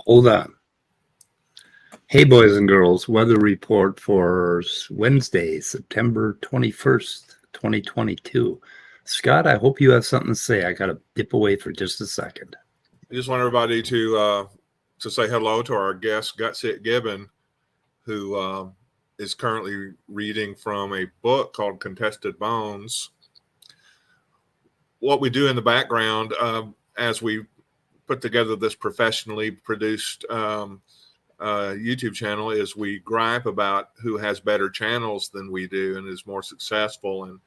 Hold on. Hey, boys and girls, weather report for Wednesday, September 21st, 2022. Scott, I hope you have something to say. I got to dip away for just a second. I just want everybody to say hello to our guest, Gutsick Gibbon, who is currently reading from a book called Contested Bones. What we do in the background as we put together this professionally produced YouTube channel is we gripe about who has better channels than we do and is more successful. And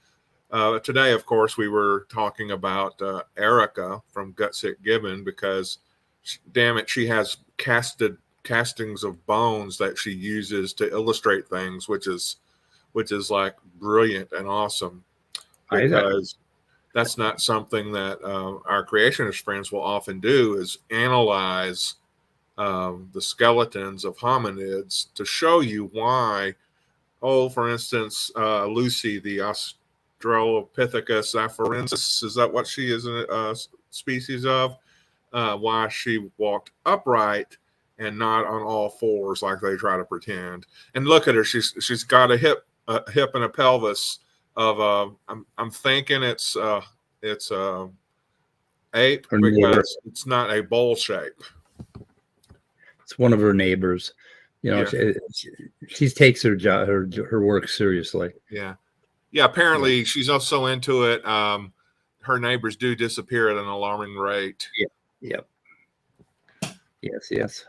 today, of course, we were talking about Erica from Gutsick Gibbon because, damn it, she has castings of bones that she uses to illustrate things, which is like brilliant and awesome. Because that's not something that our creationist friends will often do, is analyze the skeletons of hominids to show you why. Oh, for instance, Lucy, the Australopithecus afarensis, is that what she is a species of? Why she walked upright and not on all fours like they try to pretend. And look at her; she's got a hip and a pelvis of I'm thinking it's ape because it's not a bowl shape. It's one of her neighbors. You know, yeah. She takes her job, her work seriously. Yeah. Apparently, she's also into it. Her neighbors do disappear at an alarming rate. Yeah. Yes.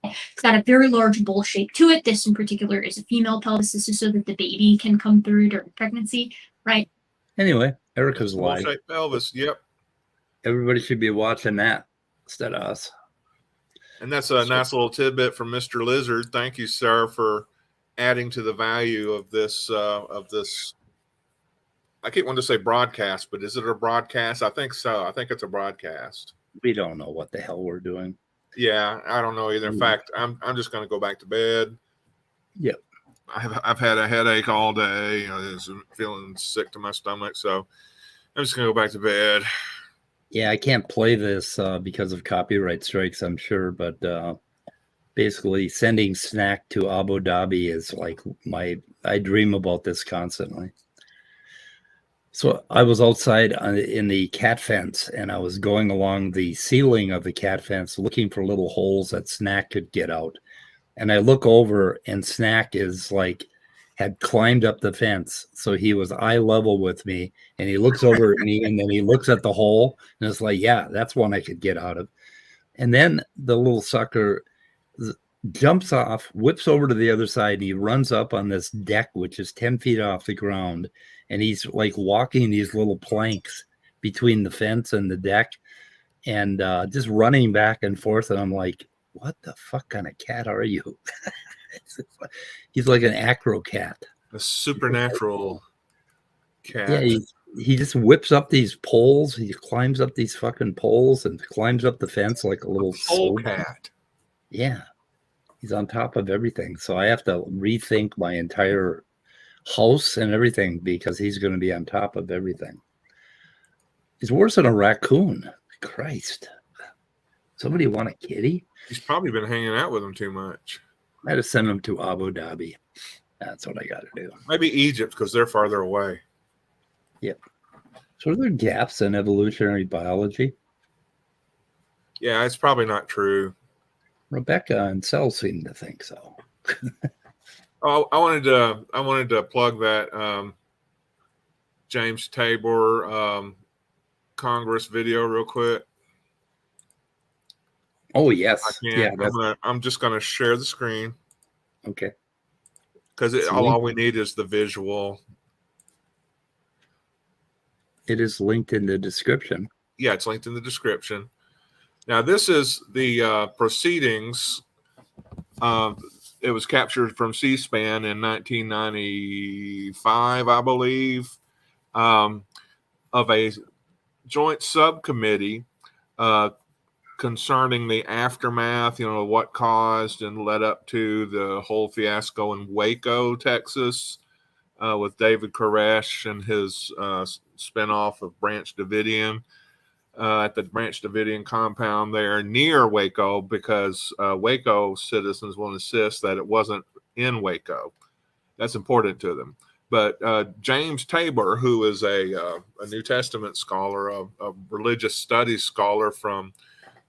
It's got a very large bowl shape to it. This in particular is a female pelvis. This is so that the baby can come through during pregnancy, right? Anyway, Erica's live. Bowl-shaped pelvis. Yep. Everybody should be watching that instead of us. And that's a nice little tidbit from Mr. Lizard. Thank you, sir, for adding to the value of this. I keep wanting to say broadcast, but is it a broadcast? I think so. I think it's a broadcast. We don't know what the hell we're doing. Yeah, I don't know either. In fact, I'm just going to go back to bed. Yep. I've had a headache all day. I'm feeling sick to my stomach, so I'm just going to go back to bed. Yeah, I can't play this because of copyright strikes, I'm sure, but basically sending snack to Abu Dhabi is like I dream about this constantly. So I was outside in the cat fence, and I was going along the ceiling of the cat fence looking for little holes that Snack could get out. And I look over, and Snack had climbed up the fence. So he was eye level with me, and he looks over at me, and then he looks at the hole, and it's like, yeah, that's one I could get out of. And then the little sucker jumps off, whips over to the other side, and he runs up on this deck, which is 10 feet off the ground. And he's like walking these little planks between the fence and the deck and just running back and forth. And I'm like, what the fuck kind of cat are you? He's like an acro cat. A supernatural cat. Yeah, he just whips up these poles. He climbs up these fucking poles and climbs up the fence like a little pole cat. Yeah. He's on top of everything. So I have to rethink my entire house and everything because he's going to be on top of everything. He's worse than a raccoon. Christ. Somebody want a kitty? He's probably been hanging out with him too much. I had to send him to Abu Dhabi. That's what I got to do. Maybe Egypt because they're farther away. Yep. So are there gaps in evolutionary biology? Yeah, it's probably not true. Rebecca and Cell seem to think so. Oh, I wanted to plug that James Tabor Congress video real quick. Oh I yes, can't. yeah. That's I'm just gonna share the screen okay. because It's all we need is the visual. It is linked in the description. Yeah, it's linked in the description. Now, this is the proceedings. It was captured from C-SPAN in 1995, I believe, of a joint subcommittee concerning the aftermath, what caused and led up to the whole fiasco in Waco, Texas, with David Koresh and his spinoff of Branch Davidian. At the Branch Davidian compound there near Waco, because Waco citizens will insist that it wasn't in Waco. That's important to them. But James Tabor, who is a New Testament scholar, a religious studies scholar from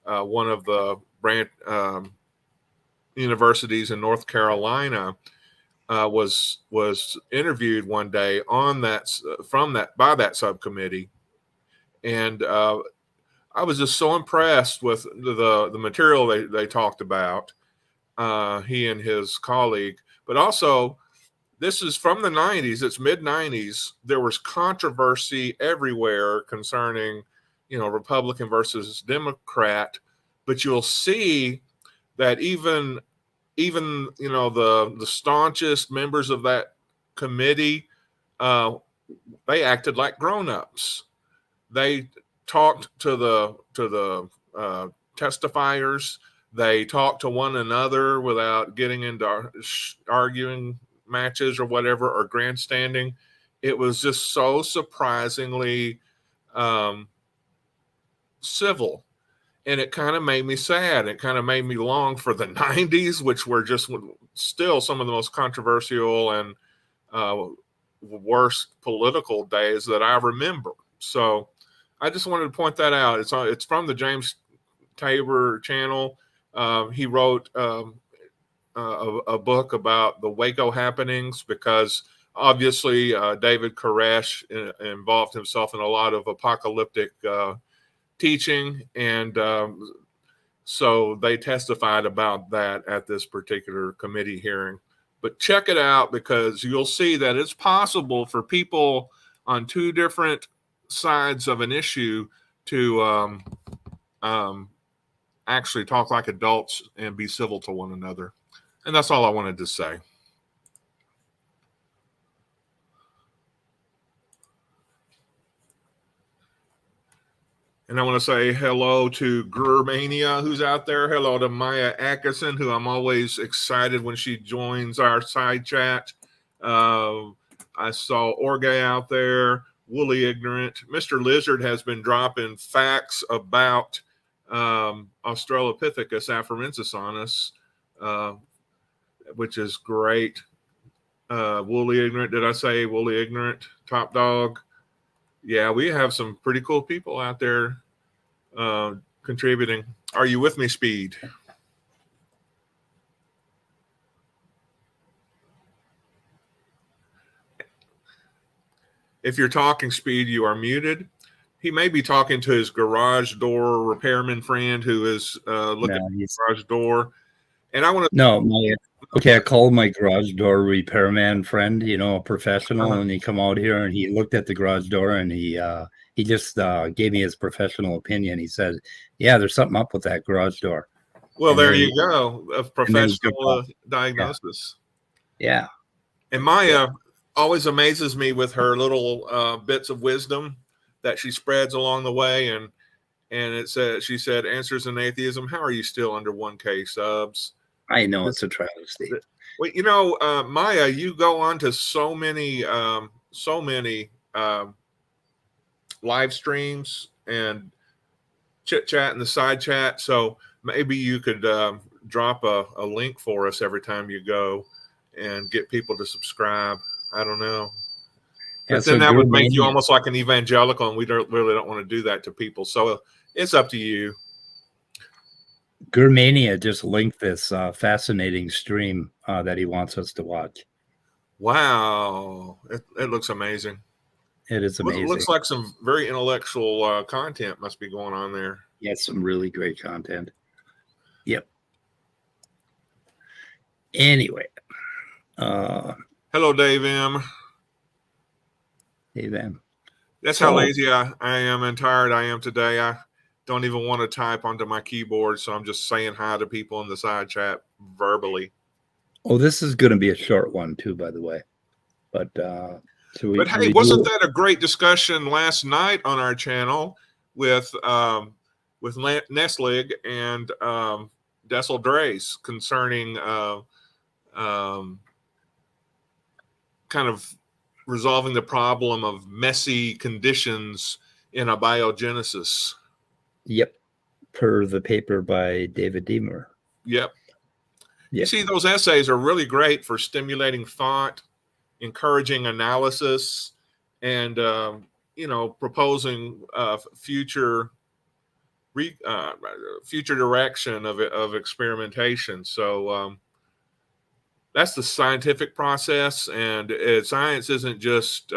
one of the branch universities in North Carolina, was interviewed one day on that by that subcommittee, and I was just so impressed with the material they talked about, he and his colleague. But also, this is from the 90s. It's mid-90s. There was controversy everywhere concerning, Republican versus Democrat. But you'll see that even the staunchest members of that committee, they acted like grown-ups. They talked to the testifiers. They talked to one another without getting into arguing matches or whatever, or grandstanding. It was just so surprisingly civil, and it kind of made me sad. It kind of made me long for the 90s, which were just still some of the most controversial and worst political days that I remember. So I just wanted to point that out. It's from the James Tabor channel. He wrote a book about the Waco happenings because obviously David Koresh involved himself in a lot of apocalyptic teaching, and so they testified about that at this particular committee hearing. But check it out, because you'll see that it's possible for people on two different sides of an issue to actually talk like adults and be civil to one another. And that's all I wanted to say. And I want to say hello to Germania, who's out there. Hello to Maya Atkinson, who I'm always excited when she joins our side chat. I saw Orge out there, Woolly Ignorant. Mr. Lizard has been dropping facts about Australopithecus afarensis on us, which is great. Woolly Ignorant, did I say Woolly Ignorant? Topdawg. Yeah, we have some pretty cool people out there contributing. Are you with me, Speed? If you're talking, Speed, you are muted. He may be talking to his garage door repairman friend who is looking at the garage door. And I want to... Okay, I called my garage door repairman friend, a professional, and he come out here and he looked at the garage door and he just gave me his professional opinion. He said, "Yeah, there's something up with that garage door." Well, there you go, a professional diagnosis. Yeah. And Maya always amazes me with her little bits of wisdom that she spreads along the way. And it said, she said, "Answers in Atheism. How are you still under 1K subs?" I know it's a travesty. Well, Maya, you go on to so many live streams and chit chat in the side chat. So maybe you could drop a link for us every time you go and get people to subscribe. I don't know. But then that would make you almost like an evangelical, and we really don't want to do that to people. So it's up to you. Germania just linked this fascinating stream that he wants us to watch. Wow. It looks amazing. It is amazing. It looks like some very intellectual content must be going on there. Yeah, some really great content. Yep. Anyway, Hello, Dave M. hey man. That's how lazy I am and tired I am today. I don't even want to type onto my keyboard, so I'm just saying hi to people in the side chat verbally. Oh, this is going to be a short one too, by the way. But but hey, wasn't that a great discussion last night on our channel with Neslig and Dessel Drace concerning kind of resolving the problem of messy conditions in abiogenesis? Yep, per the paper by David Deemer. Yep. You see, those essays are really great for stimulating thought, encouraging analysis, and proposing future direction of experimentation. So that's the scientific process, and science isn't just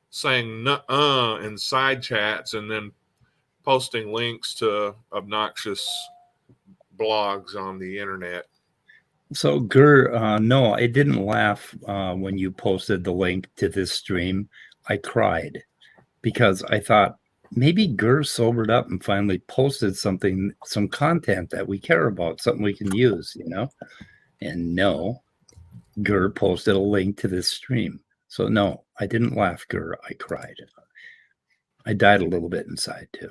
saying "nuh-uh" in side chats and then posting links to obnoxious blogs on the internet. So Gur, no, I didn't laugh when you posted the link to this stream. I cried because I thought maybe Gur sobered up and finally posted some content that we care about, something we can use, And no, Gur posted a link to this stream. So no, I didn't laugh, Gur. I cried. I died a little bit inside too.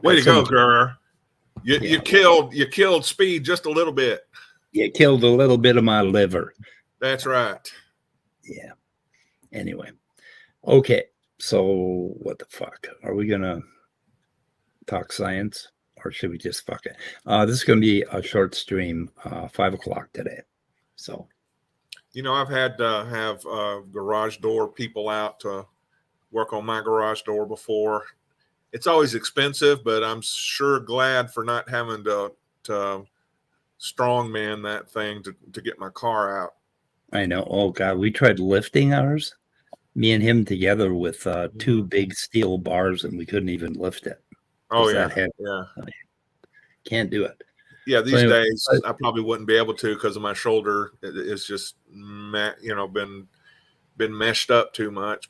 Way to go, Gur. You killed speed just a little bit. You killed a little bit of my liver. That's right. Yeah. Anyway. Okay. So what the fuck? Are we gonna talk science or should we just fuck it? This is gonna be a short stream, 5 o'clock today. So I've had to have garage door people out to work on my garage door before. It's always expensive, but I'm sure glad for not having to strongman that thing to get my car out. I know. Oh God, we tried lifting ours, me and him together with 2 big steel bars, and we couldn't even lift it. Oh yeah, yeah. Can't do it. Yeah, these days I probably wouldn't be able to because of my shoulder. It's just been mashed up too much.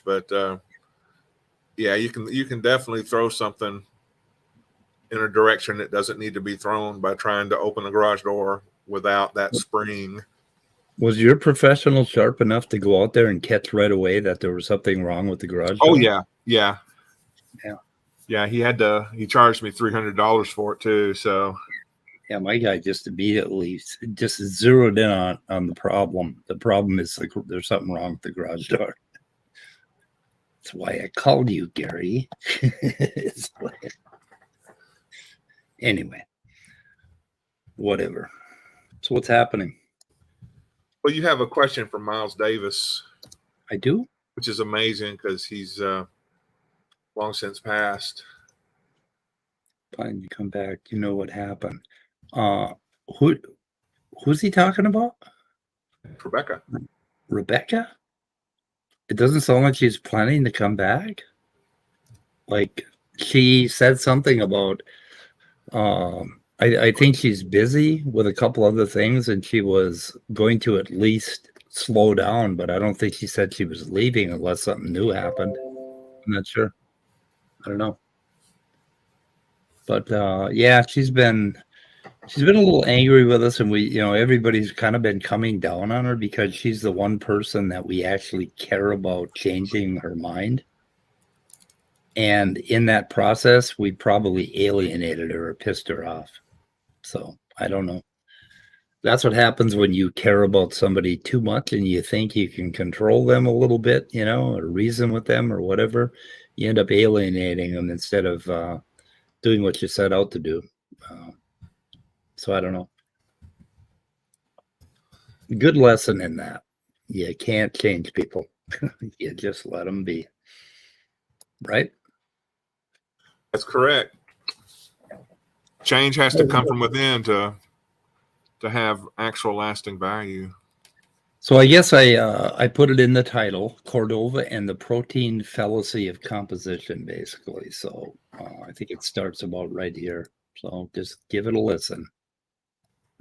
But yeah, you can definitely throw something in a direction that doesn't need to be thrown by trying to open a garage door without that spring. Was your professional sharp enough to go out there and catch right away that there was something wrong with the garage door? Oh yeah. He charged me $300 for it too. So yeah, my guy just immediately just zeroed in on the problem. The problem is like there's something wrong with the garage door. That's why I called you, Gary. Anyway, whatever. So what's happening? Well, you have a question from Miles Davis. I do? Which is amazing because he's long since passed. Fine, you come back. You know what happened. Who's he talking about? Rebecca. Rebecca? It doesn't sound like she's planning to come back. Like she said something about I think she's busy with a couple other things and she was going to at least slow down, but I don't think she said she was leaving unless something new happened. I'm not sure. I don't know. But yeah, she's been a little angry with us, and we, everybody's kind of been coming down on her because she's the one person that we actually care about changing her mind. And in that process, we probably alienated her or pissed her off. So I don't know. That's what happens when you care about somebody too much and you think you can control them a little bit, or reason with them or whatever. You end up alienating them instead of doing what you set out to do. So I don't know. Good lesson in that. You can't change people. You just let them be. Right? That's correct. Change has to come from within to have actual lasting value. So I guess I put it in the title, Cordova and the protein fallacy of composition, basically. So I think it starts about right here. So just give it a listen.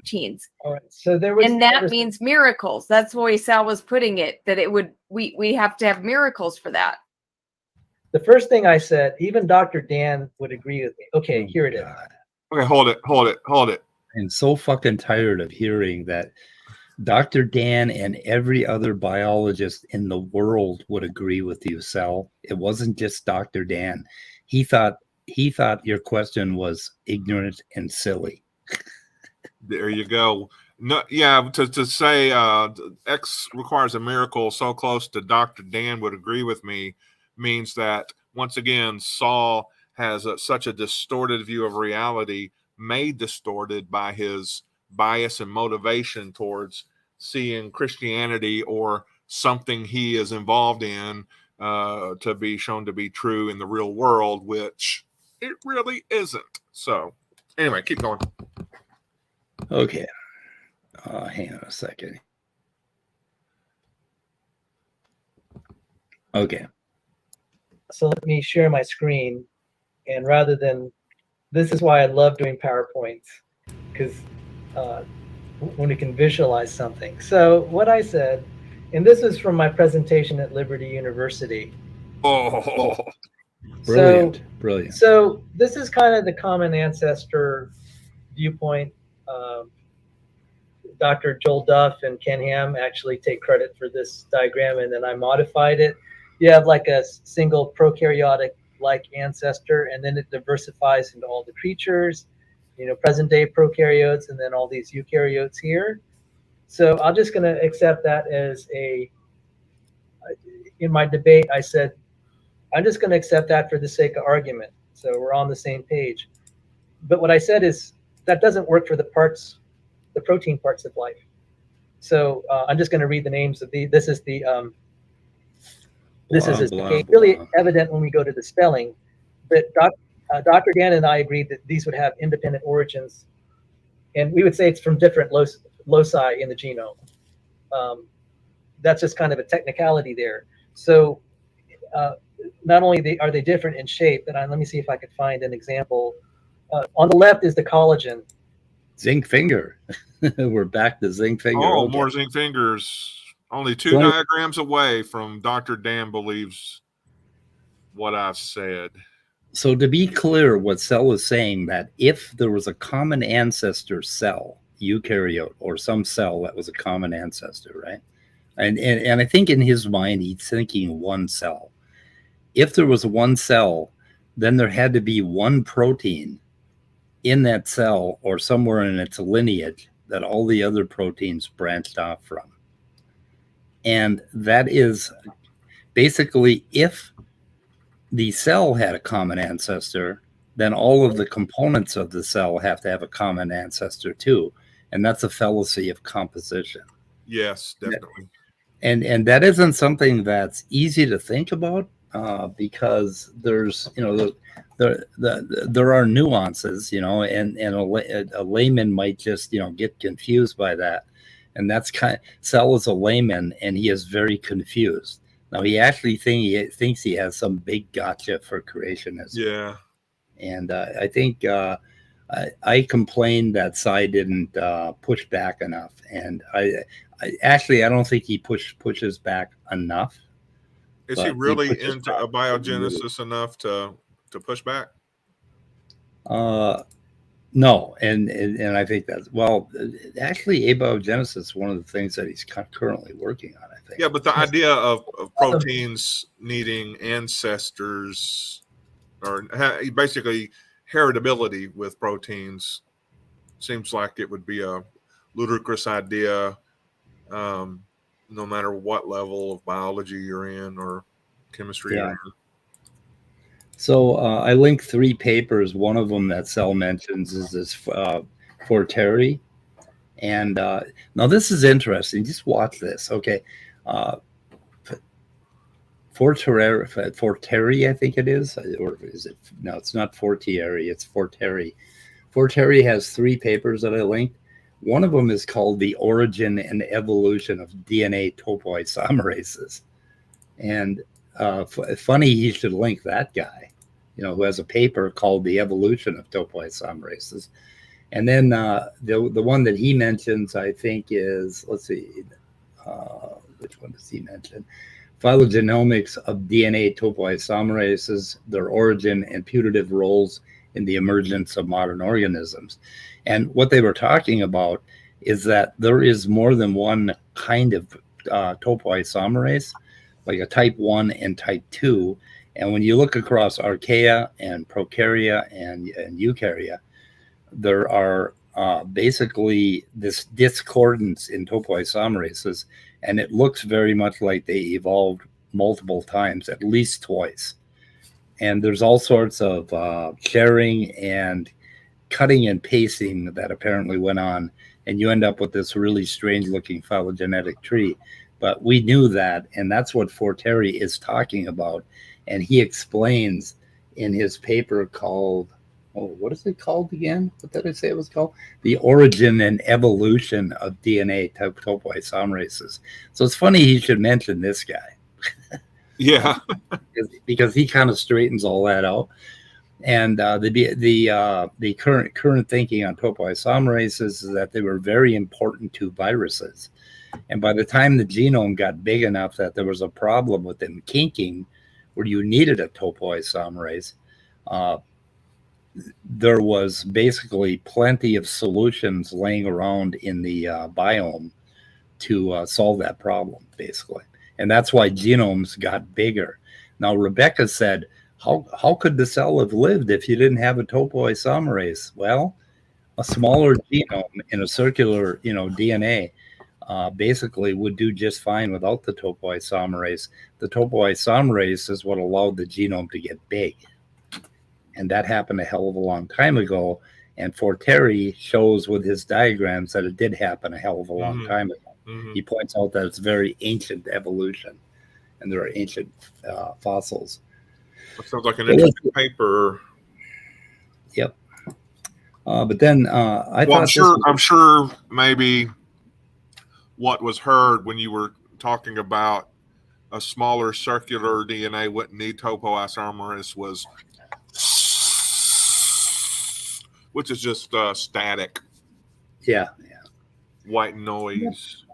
Genes. All right. So there was, And that means miracles. That's the way Sal was putting it, that it would, we have to have miracles for that. the first thing I said, even Dr. Dan would agree with me. Okay, here it is. God. Okay, hold it. I'm so fucking tired of hearing that Dr. Dan and every other biologist in the world would agree with you, Sal. It wasn't just Dr. Dan. He thought your question was ignorant and silly. There you go. No, yeah, to say X requires a miracle so close to Dr. Dan would agree with me means that, once again, Saul has such a distorted view of reality, made distorted by his bias and motivation towards seeing Christianity or something he is involved in to be shown to be true in the real world, which it really isn't. So anyway, keep going. Okay. Hang on a second. Okay. So let me share my screen. And rather than, this is why I love doing PowerPoints, because when we can visualize something. So what I said, and this is from my presentation at Liberty University. Oh, Brilliant. Brilliant. So this is kind of the common ancestor viewpoint. Dr. Joel Duff and Ken Ham actually take credit for this diagram, and then I modified it. You have like a single prokaryotic-like ancestor, and then it diversifies into all the creatures, present-day prokaryotes, and then all these eukaryotes here. So I'm just going to accept that as in my debate, I said, I'm just going to accept that for the sake of argument. So we're on the same page. But what I said is that doesn't work for the protein parts of life. So I'm just going to read the names of this is the really evident when we go to the spelling. But Dr. Dan and I agreed that these would have independent origins, and we would say it's from different loci in the genome. That's just kind of a technicality there. So not only are they different in shape, but let me see if I could find an example. On the left is the collagen. Zinc finger. We're back to zinc finger. Oh, Okay. more zinc fingers. Only two diagrams away from Dr. Dan believes what I've said. So to be clear, what Sel is saying, that if there was a common ancestor cell, eukaryote, or some cell that was a common ancestor, right? And I think in his mind, he's thinking one cell. If there was one cell, then there had to be one protein in that cell or somewhere in its lineage that all the other proteins branched off from. And that is basically, if the cell had a common ancestor, then all of the components of the cell have to have a common ancestor too. And that's a fallacy of composition. Yes, definitely. And that isn't something that's easy to think about because there's, there are nuances, and a layman might just, get confused by that. And that's Sel is a layman, and he is very confused. Now, he actually thinks he has some big gotcha for creationism. Yeah. And I think I complained that Cy didn't push back enough. And I don't think he pushes back enough. Is he really into abiogenesis enough to push back? No, and I think that's, actually, abiogenesis is one of the things that he's currently working on, I think. Yeah, but the idea of proteins needing ancestors, or basically heritability with proteins, seems like it would be a ludicrous idea, no matter what level of biology you're in or chemistry you're in. So I linked 3 papers. One of them that Sel mentions is this Forterre. And now this is interesting. Just watch this. Okay. Forterre, I think it is. Or is it? No, it's not Forterre. It's Forterre. Forterre has 3 papers that I linked. One of them is called The Origin and Evolution of DNA Topoisomerases. And funny he should link that guy, who has a paper called The Evolution of Topoisomerases. And then the one that he mentions, I think, is, let's see, which one does he mention? Phylogenomics of DNA topoisomerases, their origin and putative roles in the emergence of modern organisms. And what they were talking about is that there is more than one kind of topoisomerase, like a type 1 and type 2. And when you look across Archaea and Prokarya and Eukarya, there are basically this discordance in topoisomerases, and it looks very much like they evolved multiple times, at least twice. And there's all sorts of sharing and cutting and pasting that apparently went on, and you end up with this really strange looking phylogenetic tree. But we knew that, and that's what Forterre is talking about. And he explains in his paper called, what is it called again? What did I say it was called? The Origin and Evolution of DNA Topoisomerases. So it's funny he should mention this guy. Yeah. Because he kind of straightens all that out. And the current thinking on topoisomerases is that they were very important to viruses. And by the time the genome got big enough that there was a problem with them kinking, where you needed a topoisomerase, there was basically plenty of solutions laying around in the biome to solve that problem, basically. And that's why genomes got bigger. Now, Rebecca said, how could the cell have lived if you didn't have a topoisomerase? Well, a smaller genome in a circular, DNA basically would do just fine without the topoisomerase. The topoisomerase is what allowed the genome to get big. And that happened a hell of a long time ago. And Forterre shows with his diagrams that it did happen a hell of a long time ago. Mm-hmm. He points out that it's very ancient evolution, and there are ancient fossils. That sounds like an interesting paper. Yep. But then I'm sure maybe what was heard when you were talking about a smaller circular DNA wouldn't need topoisomerase was, which is just static. Yeah. White noise.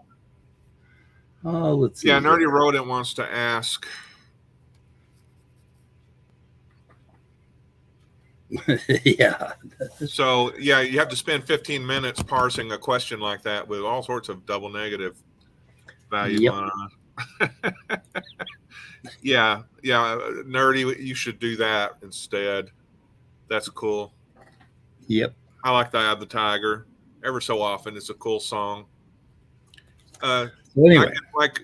Oh, let's see. Yeah, Nerdy Rodent wants to ask. Yeah. So, yeah, you have to spend 15 minutes parsing a question like that with all sorts of double negative value. Yep. Yeah, Nerdy, you should do that instead. That's cool. Yep. I like the Eye of the Tiger. Ever so often, it's a cool song. Anyway. Like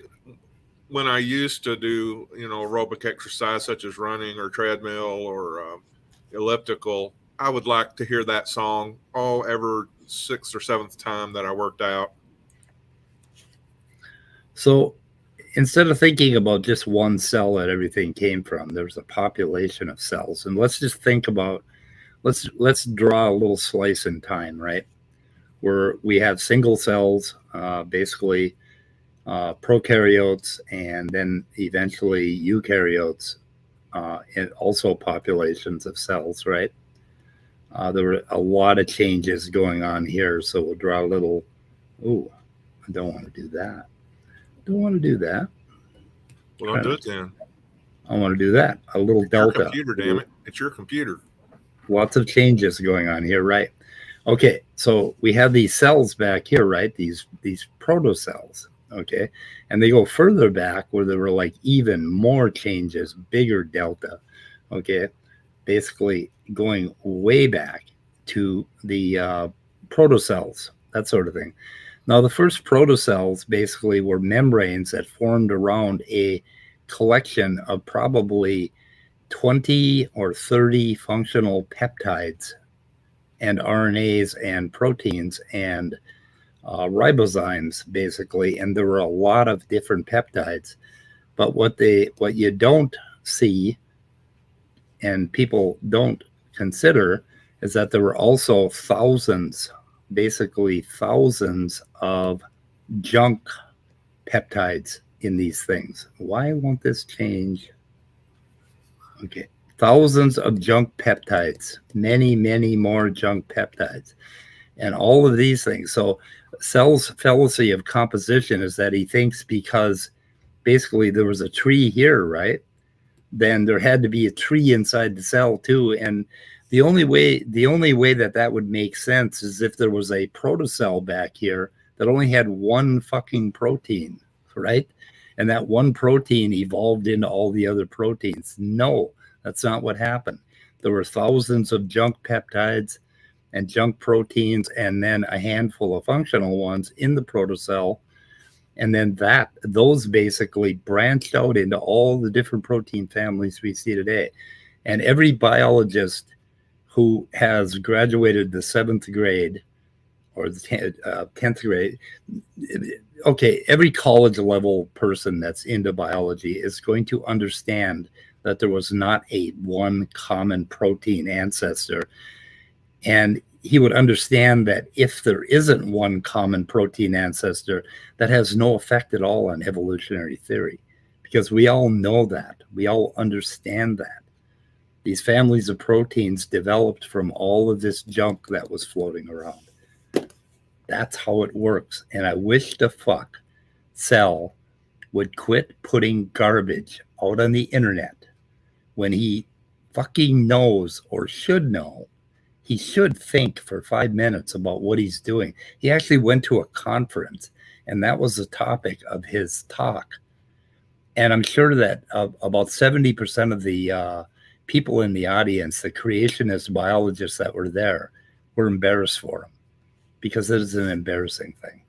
when I used to do, aerobic exercise such as running or treadmill or elliptical, I would like to hear that song every 6th or 7th time that I worked out. So instead of thinking about just one cell that everything came from, there's a population of cells. And let's just think about, let's draw a little slice in time, right? Where we have single cells, basically prokaryotes, and then eventually eukaryotes, and also populations of cells, right? There were a lot of changes going on here, so we'll draw a little. I don't want to do that. Well, don't do it then. I want to do that. A little delta. Your computer, damn it! It's your computer. Lots of changes going on here, right? Okay, so we have these cells back here, right? These protocells, okay? And they go further back where there were like even more changes, bigger delta, okay? Basically going way back to the protocells, that sort of thing. Now, the first protocells basically were membranes that formed around a collection of probably 20 or 30 functional peptides and RNAs and proteins and ribozymes, basically. And there were a lot of different peptides. But what you don't see and people don't consider is that there were also thousands, basically thousands of junk peptides in these things. Why won't this change? Okay. Thousands of junk peptides, many, many more junk peptides, and all of these things. So Cell's fallacy of composition is that he thinks because basically there was a tree here, right? Then there had to be a tree inside the cell too. And the only way that would make sense is if there was a protocell back here that only had one fucking protein, right? And that one protein evolved into all the other proteins. No, that's not what happened. There were thousands of junk peptides and junk proteins, and then a handful of functional ones in the protocell. And then those basically branched out into all the different protein families we see today. And every biologist who has graduated the 7th grade or the 10th grade, okay, every college level person that's into biology is going to understand that there was not one common protein ancestor. And he would understand that if there isn't one common protein ancestor, that has no effect at all on evolutionary theory, because we all know that. We all understand that. These families of proteins developed from all of this junk that was floating around. That's how it works. And I wish the fuck Cell would quit putting garbage out on the internet when he fucking knows, or should know. He should think for 5 minutes about what he's doing. He actually went to a conference, and that was the topic of his talk. And I'm sure that about 70% of the people in the audience, the creationist biologists that were there, were embarrassed for him, because it is an embarrassing thing.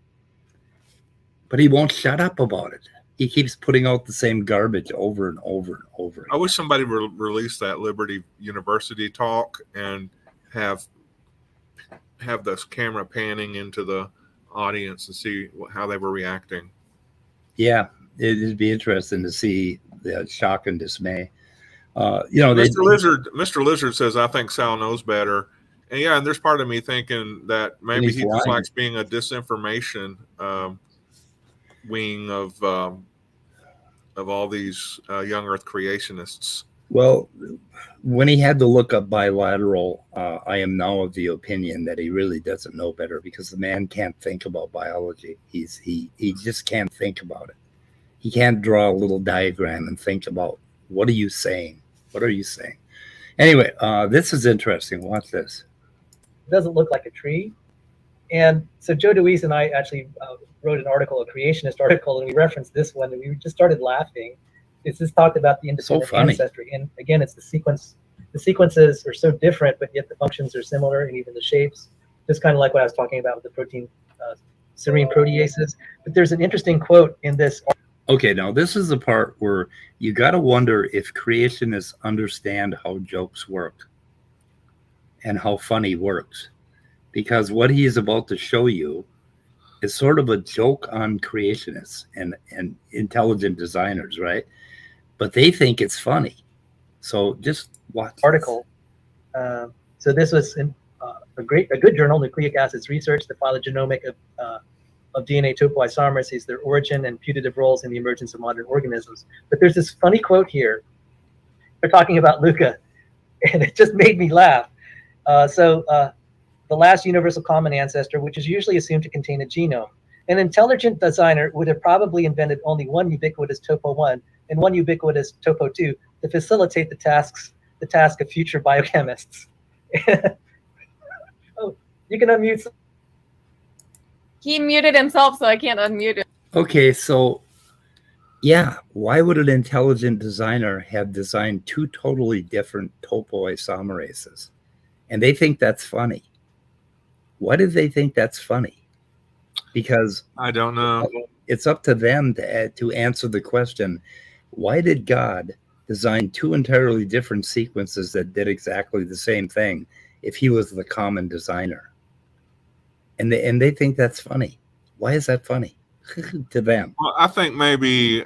But he won't shut up about it. He keeps putting out the same garbage over and over and over again. I wish somebody released that Liberty University talk and have this camera panning into the audience and see how they were reacting. Yeah, it'd be interesting to see the shock and dismay. Mr. Lizard says, "I think Sal knows better." And yeah, and there's part of me thinking that maybe he just likes being a disinformation wing of all these young Earth creationists. Well, when he had to look up bilateral, I am now of the opinion that he really doesn't know better, because the man can't think about biology. He just can't think about it. He can't draw a little diagram and think about, what are you saying? What are you saying? Anyway, this is interesting. Watch this. It doesn't look like a tree. And so Joe DeWeese and I actually wrote an article, a creationist article, and we referenced this one, and we just started laughing. It's just talked about the independent ancestry. And again, it's the sequence. The sequences are so different, but yet the functions are similar, and even the shapes, just kind of like what I was talking about with the protein, serine proteases. But there's an interesting quote in this. Okay, now this is the part where you got to wonder if creationists understand how jokes work and how funny works. Because what he is about to show you is sort of a joke on creationists and intelligent designers, right? But they think it's funny. So just watch article. So this was in a good journal, Nucleic Acids Research, the phylogenomic of DNA topoisomerases, their origin and putative roles in the emergence of modern organisms. But there's this funny quote here. They're talking about Luca, and it just made me laugh. The last universal common ancestor, which is usually assumed to contain a genome. An intelligent designer would have probably invented only one ubiquitous topo 1 and one ubiquitous topo 2 to facilitate the task of future biochemists. Oh, you can unmute. He muted himself, so I can't unmute him. Okay, so yeah, why would an intelligent designer have designed two totally different topoisomerases? And they think that's funny. Why do they think that's funny? Because I don't know. It's up to them to answer the question, why did God design two entirely different sequences that did exactly the same thing if he was the common designer? And they think that's funny. Why is that funny to them? Well, I think maybe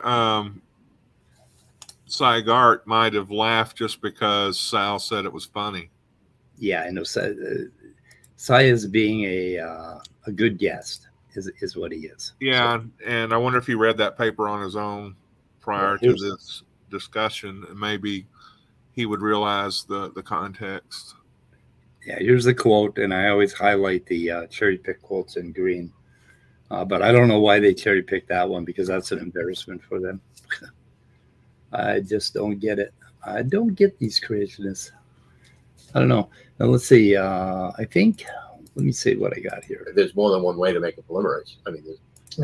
Cygart might have laughed just because Sal said it was funny. Yeah, I know. Sai is being a good guest is what he is. Yeah, and I wonder if he read that paper on his own prior to this discussion, and maybe he would realize the context. Yeah, here's the quote, and I always highlight the cherry pick quotes in green. But I don't know why they cherry picked that one, because that's an embarrassment for them. I just don't get it. I don't get these creationists. I don't know. Now let's see. I think, let me see what I got here. There's more than one way to make a polymerase. I mean,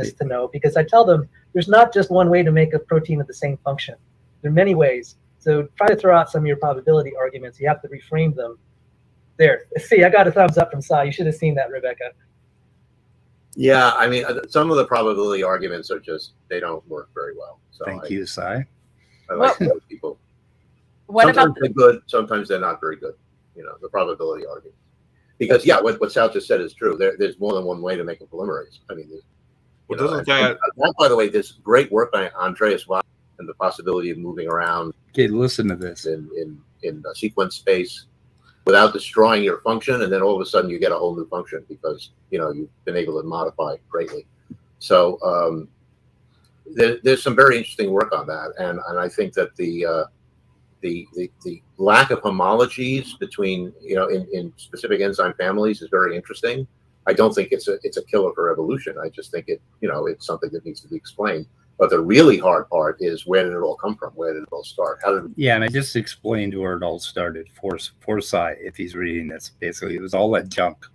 To know, because I tell them there's not just one way to make a protein of the same function. There are many ways. So try to throw out some of your probability arguments. You have to reframe them. There. See, I got a thumbs up from Sai. You should have seen that, Rebecca. yeah, I mean, some of the probability arguments are just, they don't work very well. So Thank you, Sai. I like those people. What Sometimes about they're good, sometimes they're not very good. You know, the probability argument. Because yeah, what Sal just said is true. There's more than one way to make a polymerase. I mean, Well, doesn't that, by the way, this great work by Andreas Weil and the possibility of moving around Okay, listen to this. in sequence space without destroying your function, and then all of a sudden you get a whole new function because you've been able to modify it greatly. So there's some very interesting work on that, and I think that the lack of homologies between in specific enzyme families is very interesting. I don't think it's a killer for evolution. I just think it's something that needs to be explained. But the really hard part is, where did it all come from? Where did it all start? How did Yeah, and I just explained where it all started for Sai, if he's reading this. Basically, it was all that junk.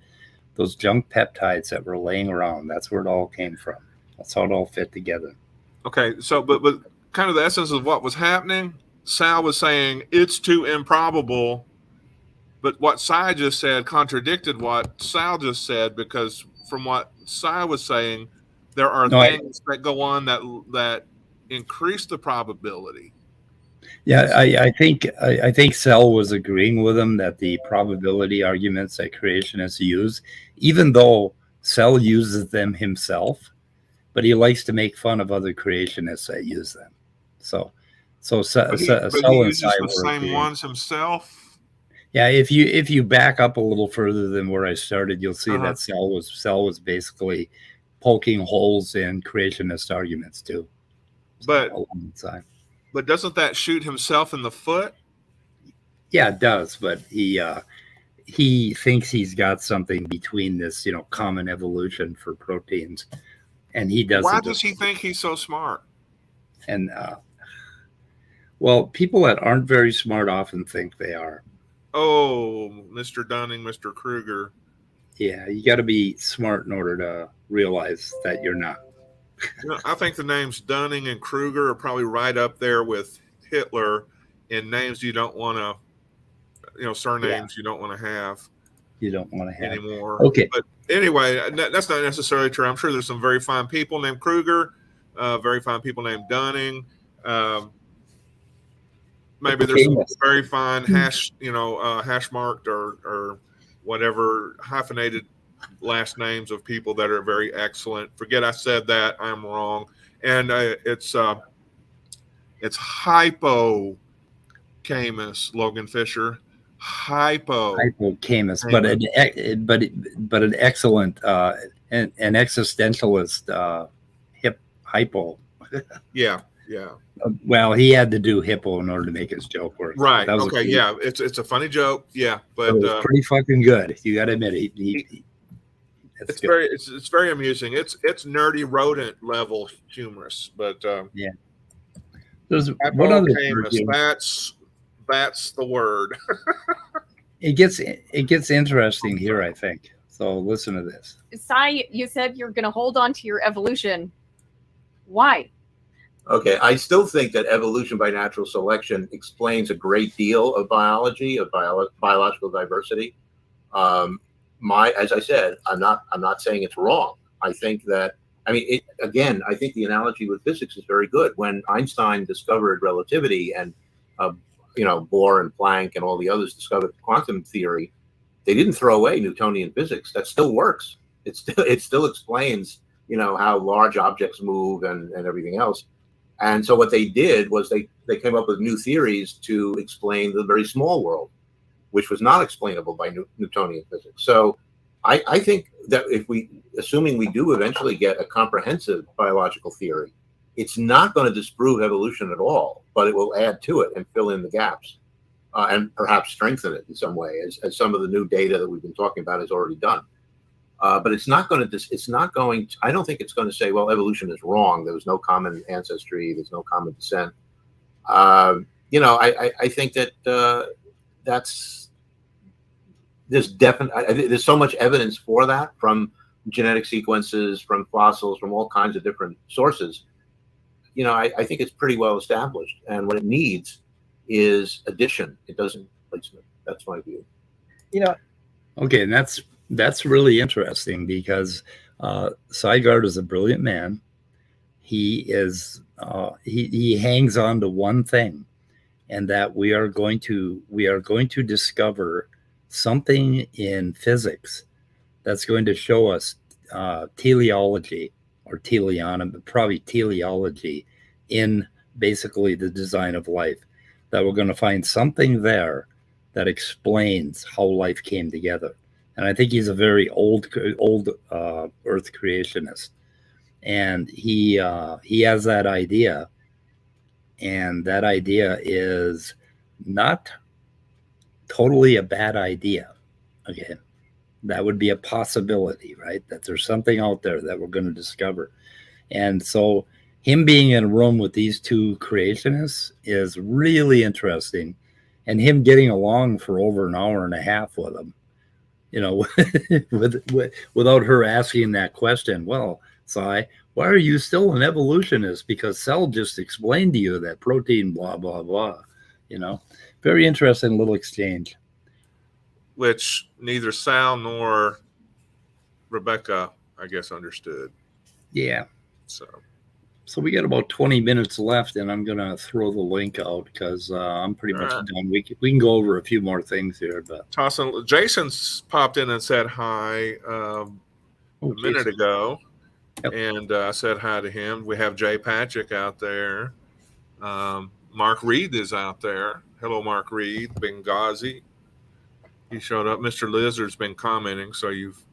Those junk peptides that were laying around, that's where it all came from. That's how it all fit together. okay, so but kind of the essence of what was happening, Sal was saying it's too improbable, but what Sai just said contradicted what Sal just said, because from what Sai was saying, there are things that go on that increase the probability. Yeah, I think Sal was agreeing with him that the probability arguments that creationists use, even though Sal uses them himself, but he likes to make fun of other creationists that use them. So Sal But he and uses Sai the were same agreeing. ones himself. Yeah, if you back up a little further than where I started, you'll see that Sal was basically poking holes in creationist arguments too. But doesn't that shoot himself in the foot? Yeah, it does. But he thinks he's got something between this, common evolution for proteins, and he doesn't. Why does he think he's so smart? And well, people that aren't very smart often think they are. Oh, Mr. Dunning, Mr. Kruger. Yeah, you got to be smart in order to realize that you're not. I think the names Dunning and Kruger are probably right up there with Hitler in names you don't want to, surnames you don't want to have. You don't want to have anymore. Okay. But anyway, that's not necessarily true. I'm sure there's some very fine people named Kruger, very fine people named Dunning. Maybe there's some very fine hash marked or whatever hyphenated last names of people that are very excellent. Forget I said that. I'm wrong. And it's hypocamus, Logan Fisher. Hypocamus, but an excellent an existentialist hypo. Yeah. Well, he had to do hippo in order to make his joke work. Right. Okay. Yeah. It's a funny joke. Yeah, but it's pretty fucking good. You got to admit it. It's good. It's very amusing. It's nerdy rodent level humorous, but yeah. There's one other that's the word. It gets interesting here, I think. So listen to this. Sai, you said you're going to hold on to your evolution. Why? Okay, I still think that evolution by natural selection explains a great deal of biology, of biological diversity. As I said, I'm not saying it's wrong. I think that, I think the analogy with physics is very good. When Einstein discovered relativity and, Bohr and Planck and all the others discovered quantum theory, they didn't throw away Newtonian physics. That still works. It still explains, how large objects move and everything else. And so what they did was they came up with new theories to explain the very small world, which was not explainable by Newtonian physics. So I think that assuming we do eventually get a comprehensive biological theory, it's not going to disprove evolution at all, but it will add to it and fill in the gaps, and perhaps strengthen it in some way, as some of the new data that we've been talking about has already done. But it's not going to. I don't think it's going to say, well, evolution is wrong. There was no common ancestry. There's no common descent. I think that there's so much evidence for that from genetic sequences, from fossils, from all kinds of different sources. I think it's pretty well established, and what it needs is addition. It doesn't replacement. That's my view. Okay, and that's really interesting because Seigard is a brilliant man. He is he hangs on to one thing, and that we are going to discover something in physics that's going to show us teleology or teleonomy, probably teleology in basically the design of life, that we're going to find something there that explains how life came together. And I think he's a very old Earth creationist, and he has that idea, and that idea is not totally a bad idea. Okay, that would be a possibility, right? That there's something out there that we're going to discover. And so him being in a room with these two creationists is really interesting, and him getting along for over an hour and a half with them, without her asking that question. Well, Cy, why are you still an evolutionist? Because Cell just explained to you that protein, blah, blah, blah. Very interesting little exchange. Which neither Sal nor Rebecca, I guess, understood. Yeah. So we got about 20 minutes left, and I'm going to throw the link out because I'm pretty much done. We can go over a few more things here. But Jason's popped in and said hi a minute ago. Yep. And I said hi to him. We have Jay Patrick out there. Mark Reed is out there. Hello, Mark Reed, Benghazi. He showed up. Mr. Lizard's been commenting, so you've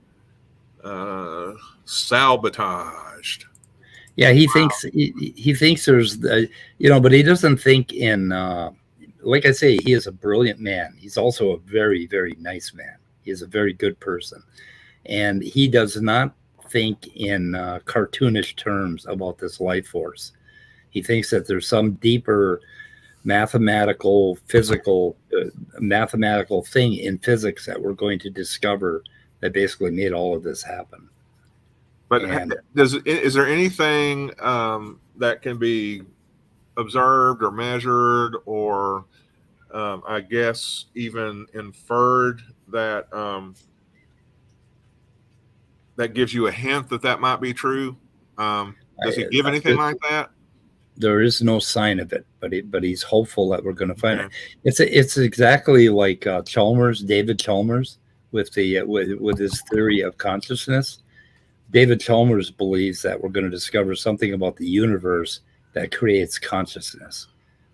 sabotaged. Yeah, he thinks he thinks there's, but he doesn't think in, like I say, he is a brilliant man. He's also a very, very nice man. He is a very good person. And he does not think in cartoonish terms about this life force. He thinks that there's some deeper mathematical thing in physics that we're going to discover that basically made all of this happen. But is there anything that can be observed or measured or I guess even inferred that that gives you a hint that might be true? Does he give anything like that? There is no sign of it, but he's hopeful that we're going to find it. It's exactly like David Chalmers with his theory of consciousness. David Chalmers believes that we're going to discover something about the universe that creates consciousness,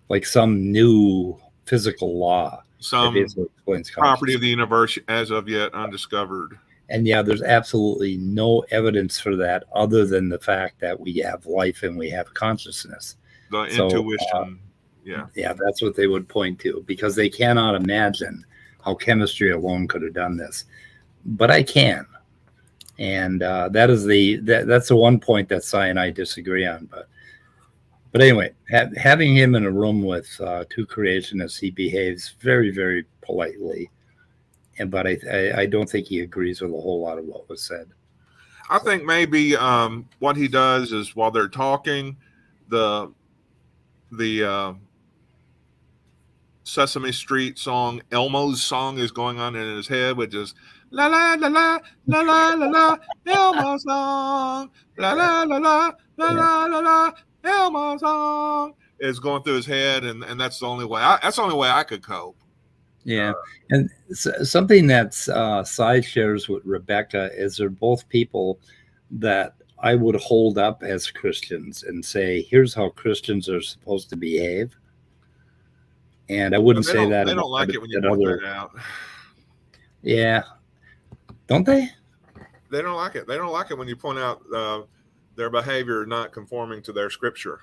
like some new physical law, some property of the universe as of yet undiscovered. And yeah, there's absolutely no evidence for that other than the fact that we have life and we have consciousness. The intuition. Yeah, that's what they would point to, because they cannot imagine how chemistry alone could have done this. But I can. And that's the one point that Cy and I disagree on. But anyway, having him in a room with two creationists, he behaves very, very politely. But I don't think he agrees with a whole lot of what was said. I think maybe what he does is while they're talking, the Sesame Street song, Elmo's song, is going on in his head, which is la la la la la la la la Elmo song, la la la la la la la la Elmo song is going through his head, and that's the only way. That's the only way I could cope. Yeah, and something that Cy shares with Rebecca is they're both people that I would hold up as Christians and say, here's how Christians are supposed to behave. And I wouldn't say that. They don't like it when you point that out. Yeah. Don't they? they don't like it. They don't like it when you point out their behavior not conforming to their scripture.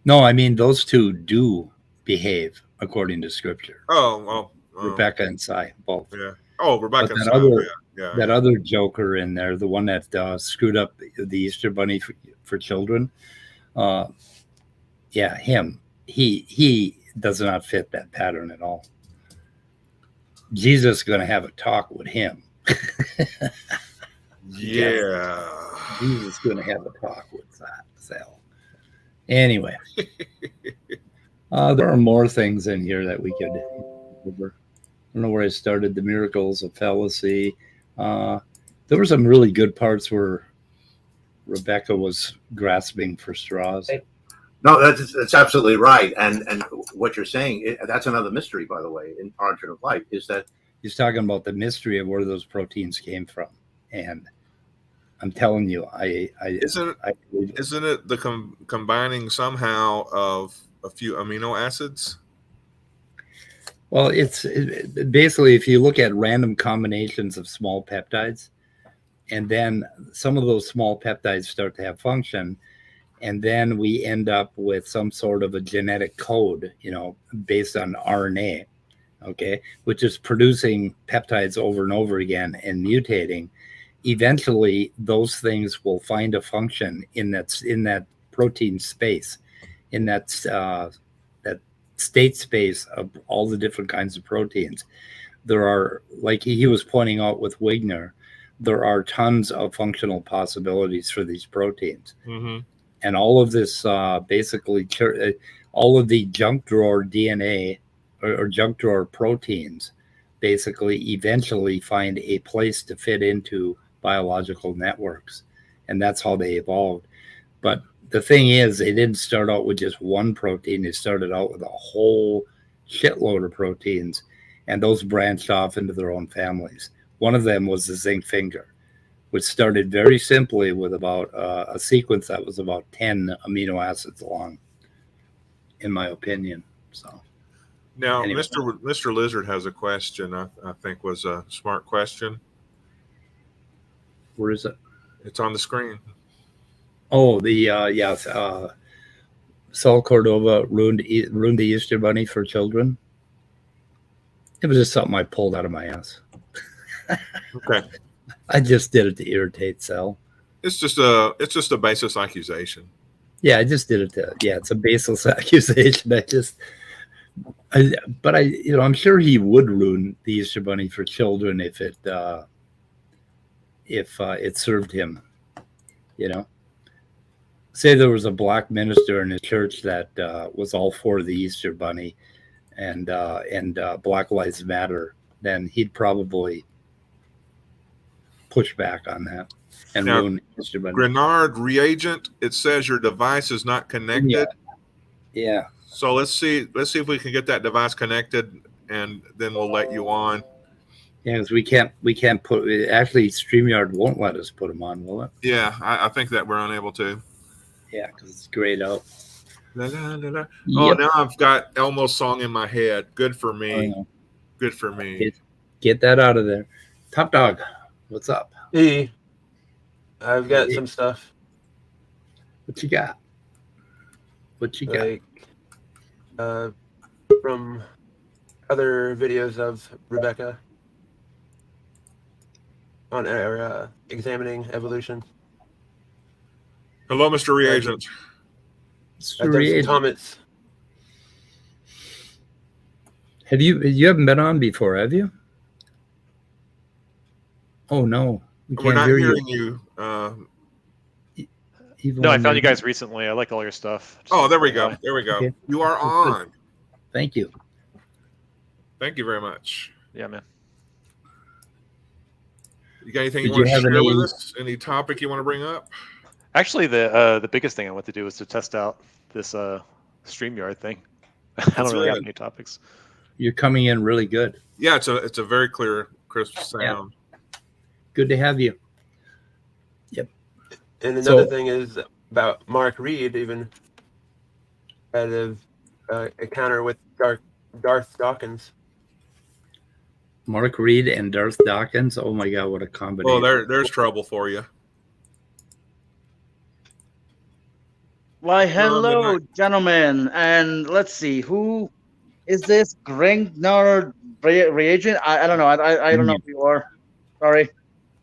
No, I mean those two do behave according to scripture. Oh, well, Rebecca and Si both. yeah. Oh, Rebecca But and that Simon, other yeah. that other joker in there, the one that screwed up the Easter Bunny for children, yeah, him. He does not fit that pattern at all. Jesus is going to have a talk with him. Yeah. Jesus is going to have a talk with that. So, anyway, there are more things in here that we could cover. I don't know where I started. The miracles of fallacy. There were some really good parts where Rebecca was grasping for straws. No, that's absolutely right. And what you're saying, that's another mystery, by the way, in Origin of Life, is that He's talking about the mystery of where those proteins came from. And I'm telling you, Isn't it the combining somehow of a few amino acids? Well, it's basically, if you look at random combinations of small peptides, and then some of those small peptides start to have function, and then we end up with some sort of a genetic code, based on RNA, okay, which is producing peptides over and over again and mutating. Eventually, those things will find a function in that protein space, in that state space of all the different kinds of proteins. There are, like he was pointing out with Wigner, there are tons of functional possibilities for these proteins. Mm-hmm. And all of this, basically, all of the junk drawer DNA or junk drawer proteins basically eventually find a place to fit into biological networks. And that's how they evolved. But the thing is, they didn't start out with just one protein. They started out with a whole shitload of proteins, and those branched off into their own families. One of them was the zinc finger, which started very simply with about a sequence that was about 10 amino acids long, in my opinion. So now, anyway. Mr. Lizard has a question. I think was a smart question. Where is it? It's on the screen. Oh, yes. Saul Cordova ruined the Easter Bunny for children. It was just something I pulled out of my ass. Okay. I just did it to irritate Sal. It's just a baseless accusation. Yeah, I just did it it's a baseless accusation. I'm sure he would ruin the Easter Bunny for children if it served him, Say there was a black minister in his church that was all for the Easter Bunny and Black Lives Matter, then he'd probably push back on that and now, ruin Easter Bunny. Grenard reagent, it says your device is not connected. Yeah. So let's see if we can get that device connected, and then we'll let you on. Yeah, because we can't put. Actually, StreamYard won't let us put them on, will it? Yeah, I think that we're unable to. Yeah, because it's grayed out. La, la, la, la. Yep. Oh, now I've got Elmo's song in my head. Good for me. Good for me. Get that out of there. Topdawg, what's up? Hey, I've got some stuff. What you got? Like, from other videos of Rebecca on examining evolution. Hello, Mr. Reagent. I've done some comments. You haven't been on before, have you? Oh no, We're not hearing you. No, I found you guys recently. I like all your stuff. Oh, there we go. There we go. Okay. You are on. Thank you. Thank you very much. Yeah, man. You got anything Did you want you to have share any- with us? Any topic you want to bring up? Actually, the biggest thing I want to do is to test out this StreamYard thing. I don't really have any topics. You're coming in really good. Yeah, it's a very clear, crisp sound. Good to have you. And another thing is about Mark Reed even had a encounter with Darth Dawkins. Mark Reed and Darth Dawkins. Oh my God, what a combination! Well, there's trouble for you. Why, hello, gentlemen, and let's see, who is this Grignard reagent? I don't know. I don't know who you are. Sorry.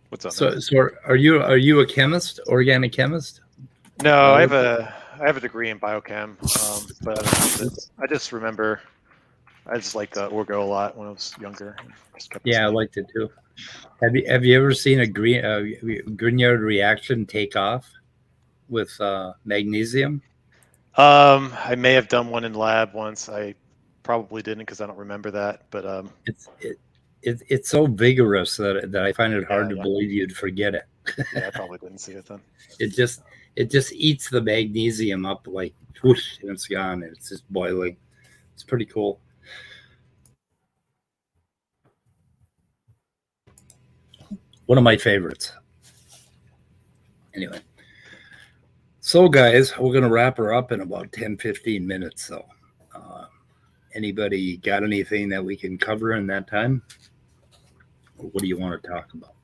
What's up? So are you a chemist, organic chemist? No, I have a degree in biochem, but I just remember I just liked Orgo a lot when I was younger. Yeah, I liked it too. Have you ever seen a Grignard reaction take off with magnesium? I may have done one in lab once. I probably didn't because I don't remember that. But it's so vigorous that I find it hard to believe you'd forget it. Yeah, I probably didn't see it then. It just eats the magnesium up like whoosh, and it's gone. And it's just boiling. It's pretty cool. One of my favorites. Anyway. So guys, we're going to wrap her up in about 10-15 minutes. So anybody got anything that we can cover in that time? Or what do you want to talk about?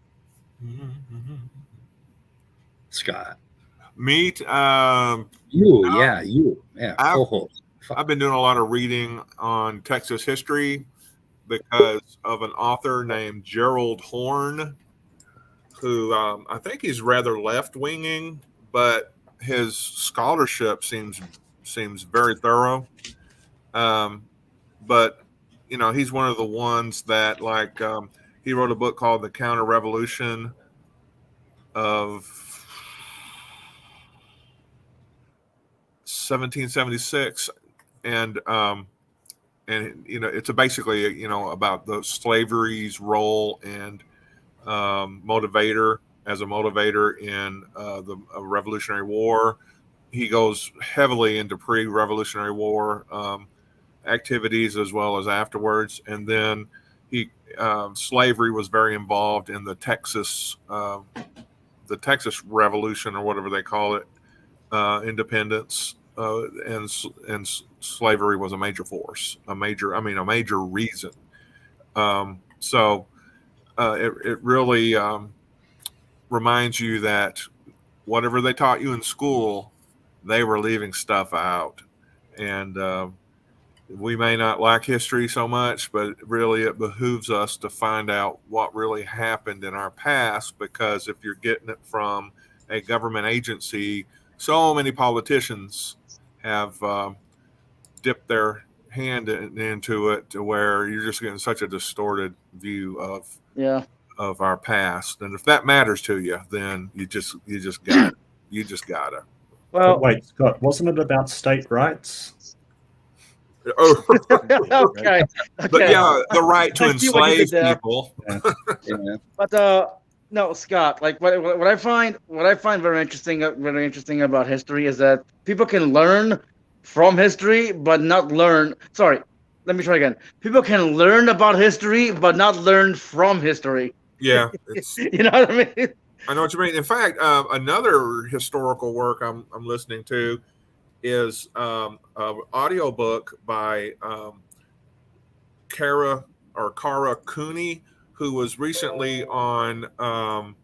Scott. Meet you. Yeah. I've been doing a lot of reading on Texas history because of an author named Gerald Horne, who I think he's rather left-winging, but his scholarship seems very thorough. But you know, he's one of the ones that he wrote a book called The Counter Revolution of 1776, and you know, it's basically about the slavery's role and motivator in the Revolutionary War. He goes heavily into pre-Revolutionary War activities as well as afterwards, and then slavery was very involved in the Texas Revolution, or whatever they call it, independence, and slavery was a major force, a major reason. So it really reminds you that whatever they taught you in school, they were leaving stuff out. And we may not like history so much, but really it behooves us to find out what really happened in our past, because if you're getting it from a government agency, so many politicians have dipped their hand into it to where you're just getting such a distorted view of our past. And if that matters to you, then you just gotta. Well, wait, Scott, wasn't it about state rights? Oh, okay. But yeah, the right to enslave people. Yeah. But no, Scott. Like what I find very interesting about history is that people can learn from history, but not learn. Sorry, let me try again. People can learn about history, but not learn from history. Yeah, you know what I mean. I know what you mean. In fact, another historical work I'm listening to is an audiobook by Kara Cooney, who was recently on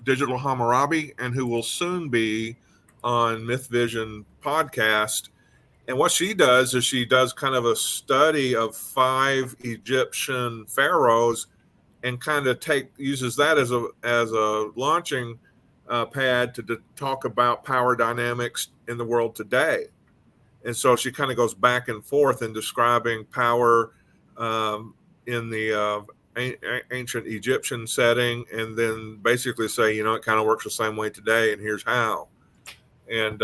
Digital Hammurabi, and who will soon be on Myth Vision podcast. And what she does is she does kind of a study of 5 Egyptian pharaohs, and kind of uses that as a launching pad to talk about power dynamics in the world today. And so she kind of goes back and forth in describing power in the ancient Egyptian setting, and then basically say, it kind of works the same way today, and here's how. And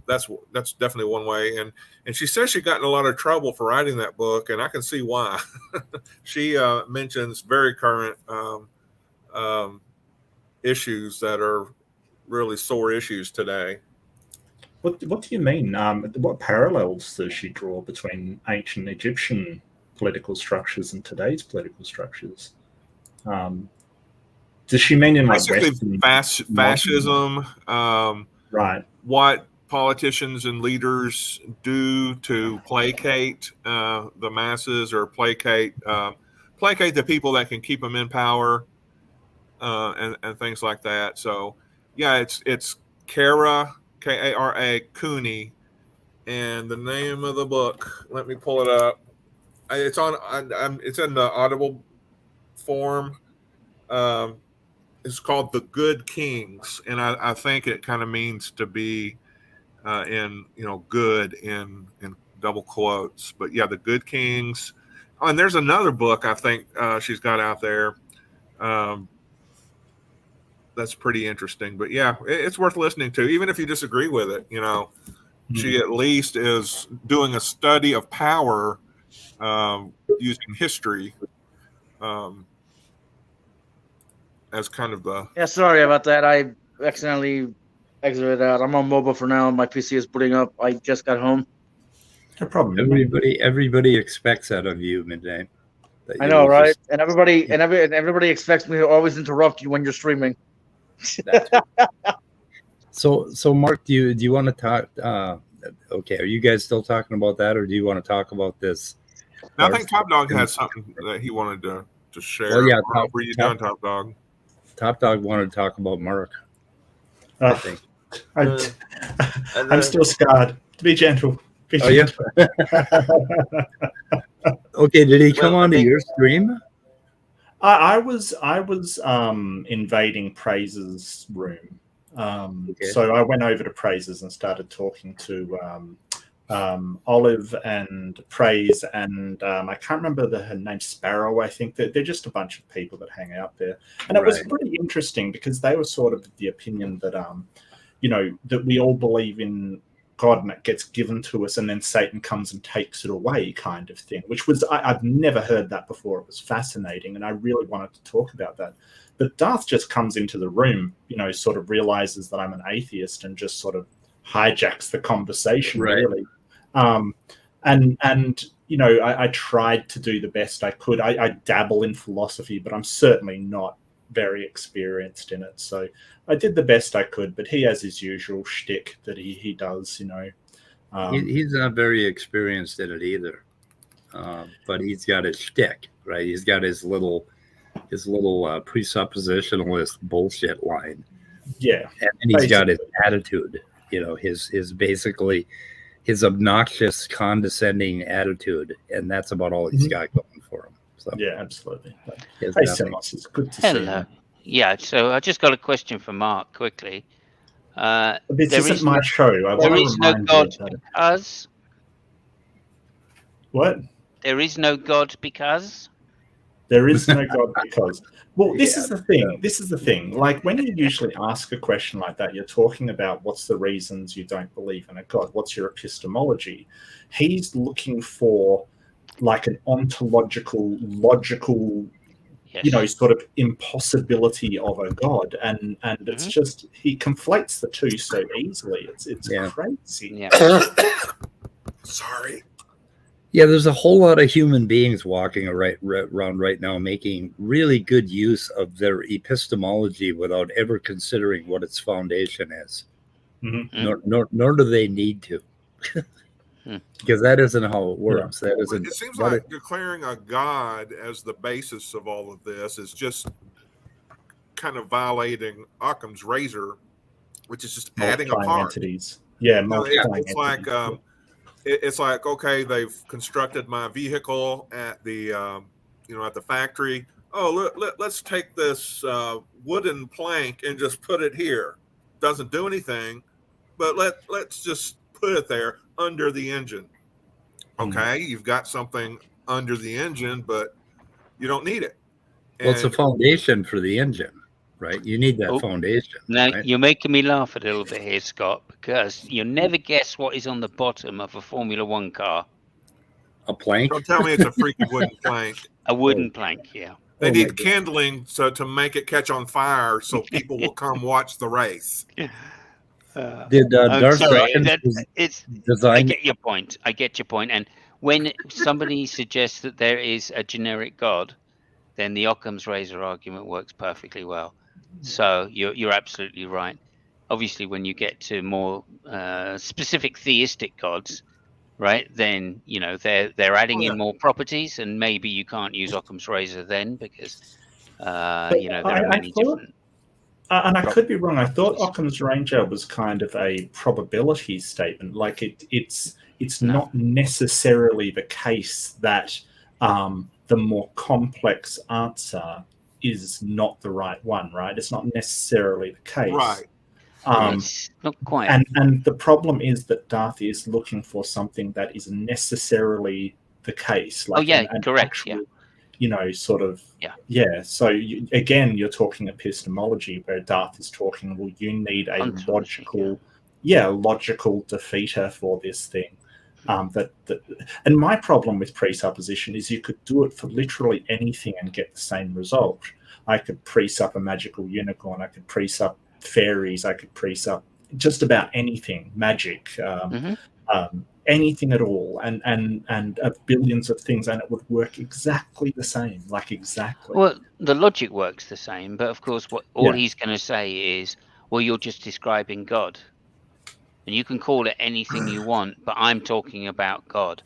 that's definitely one way. And she says she got in a lot of trouble for writing that book, and I can see why. She mentions very current issues that are really sore issues today. What do you mean? What parallels does she draw between ancient Egyptian political structures and today's political structures? Does she mean in like basically Western fascism? Right. What politicians and leaders do to placate the masses or placate the people that can keep them in power and things like that. So yeah, it's Kara, Kara Cooney, and the name of the book, let me pull it up. It's in the Audible form. It's called The Good Kings, and I think it kind of means to be in good in double quotes. But yeah, The Good Kings. Oh, and there's another book I think she's got out there that's pretty interesting. But yeah, it's worth listening to, even if you disagree with it. She at least is doing a study of power using history as kind of the. Yeah, sorry about that. I accidentally exited out. I'm on mobile for now. My PC is booting up. I just got home. No problem. Everybody expects that of you, Midday. I know, right? And everybody expects me to always interrupt you when you're streaming. So Mark, do you want to talk? Okay, are you guys still talking about that, or do you want to talk about this? I think Topdawg had something that he wanted to share. Well, yeah, were you done, Topdawg? Topdawg wanted to talk about Mark. I think. I'm still scarred. Be gentle. Oh yeah. Okay, did he come onto your stream? I was invading Praise's room. So I went over to Praise's and started talking to Olive and Praise, and I can't remember her name, Sparrow, I think. They're just a bunch of people that hang out there. And it was pretty interesting because they were sort of the opinion that, that we all believe in God and it gets given to us and then Satan comes and takes it away kind of thing, which was, I've never heard that before. It was fascinating. And I really wanted to talk about that. But Darth just comes into the room, sort of realizes that I'm an atheist and just sort of hijacks the conversation, really. And I tried to do the best I could. I dabble in philosophy, but I'm certainly not very experienced in it. So I did the best I could, but he has his usual shtick that he does, He's not very experienced in it either. But he's got his shtick, right? He's got his little presuppositionalist bullshit line. Yeah. And he's got his attitude, his basically his obnoxious, condescending attitude, and that's about all he's got going for him. So yeah, absolutely. Hey, Semos, it's good to see you. Yeah, so I just got a question for Mark quickly. This isn't my show. There is no God because. What? There is no God because. There is no God because. Well, this is the thing. This is the thing. Like when you usually ask a question like that, you're talking about what's the reasons you don't believe in a God. What's your epistemology? He's looking for like an ontological, logical, sort of impossibility of a God, and it's just he conflates the two so easily. It's crazy. Yeah. Sorry. Yeah, there's a whole lot of human beings walking around right now making really good use of their epistemology without ever considering what its foundation is. Nor do they need to. Because that isn't how it works. That isn't. It seems like declaring a God as the basis of all of this is just kind of violating Occam's razor, which is just adding a part. Entities. Yeah, multiplying entities. It's like, okay, they've constructed my vehicle at the at the factory. Oh, let's take this wooden plank and just put it here. Doesn't do anything, but let's just put it there under the engine. Okay, you've got something under the engine, but you don't need it. Well, it's a foundation for the engine, right? You need that foundation. Now, right? You're making me laugh a little bit here, Scott, because you never guess what is on the bottom of a Formula One car. A plank? Don't tell me it's a freaking wooden plank. A wooden plank, yeah. They need kindling to make it catch on fire so people will come watch the race. Did Darth design? I get your point. And when somebody suggests that there is a generic God, then the Occam's razor argument works perfectly well. So you're absolutely right. obviously when you get to more specific theistic gods, right, then they're adding in more properties, and maybe you can't use Occam's razor then because there are many different. And I could be wrong. I thought Occam's razor was kind of a probability statement. Like it's not necessarily the case that the more complex answer is not the right one, right? It's not necessarily the case. Right. It's not quite. And the problem is that Darth is looking for something that is necessarily the case. Like correct. Actual, So again, you're talking epistemology, where Darth is talking, well, you need a logical defeater for this thing. And my problem with presupposition is you could do it for literally anything and get the same result. I could presup a magical unicorn. I could presup fairies. I could presup just about anything, magic, anything at all, and billions of things, and it would work exactly the same, exactly. Well, the logic works the same, but of course, all he's going to say is, well, you're just describing God. And you can call it anything you want, but I'm talking about God.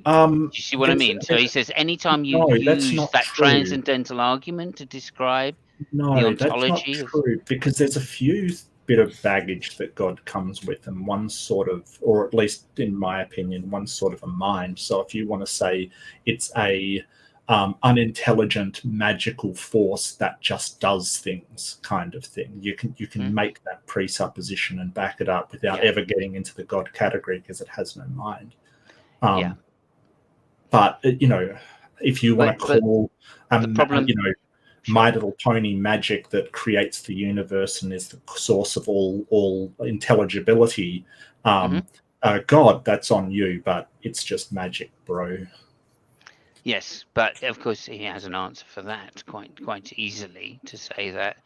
Do you see what I mean? So he says, anytime you use that transcendental argument to describe the ontology, that's not true, because there's a few bit of baggage that God comes with, and one sort of, or at least in my opinion, one sort of a mind. So if you want to say it's a unintelligent magical force that just does things kind of thing, you can make that presupposition and back it up without ever getting into the God category, because it has no mind. But if you want to call My Little Pony magic that creates the universe and is the source of all intelligibility, God, that's on you, but it's just magic, bro. Yes, but of course he has an answer for that quite easily, to say that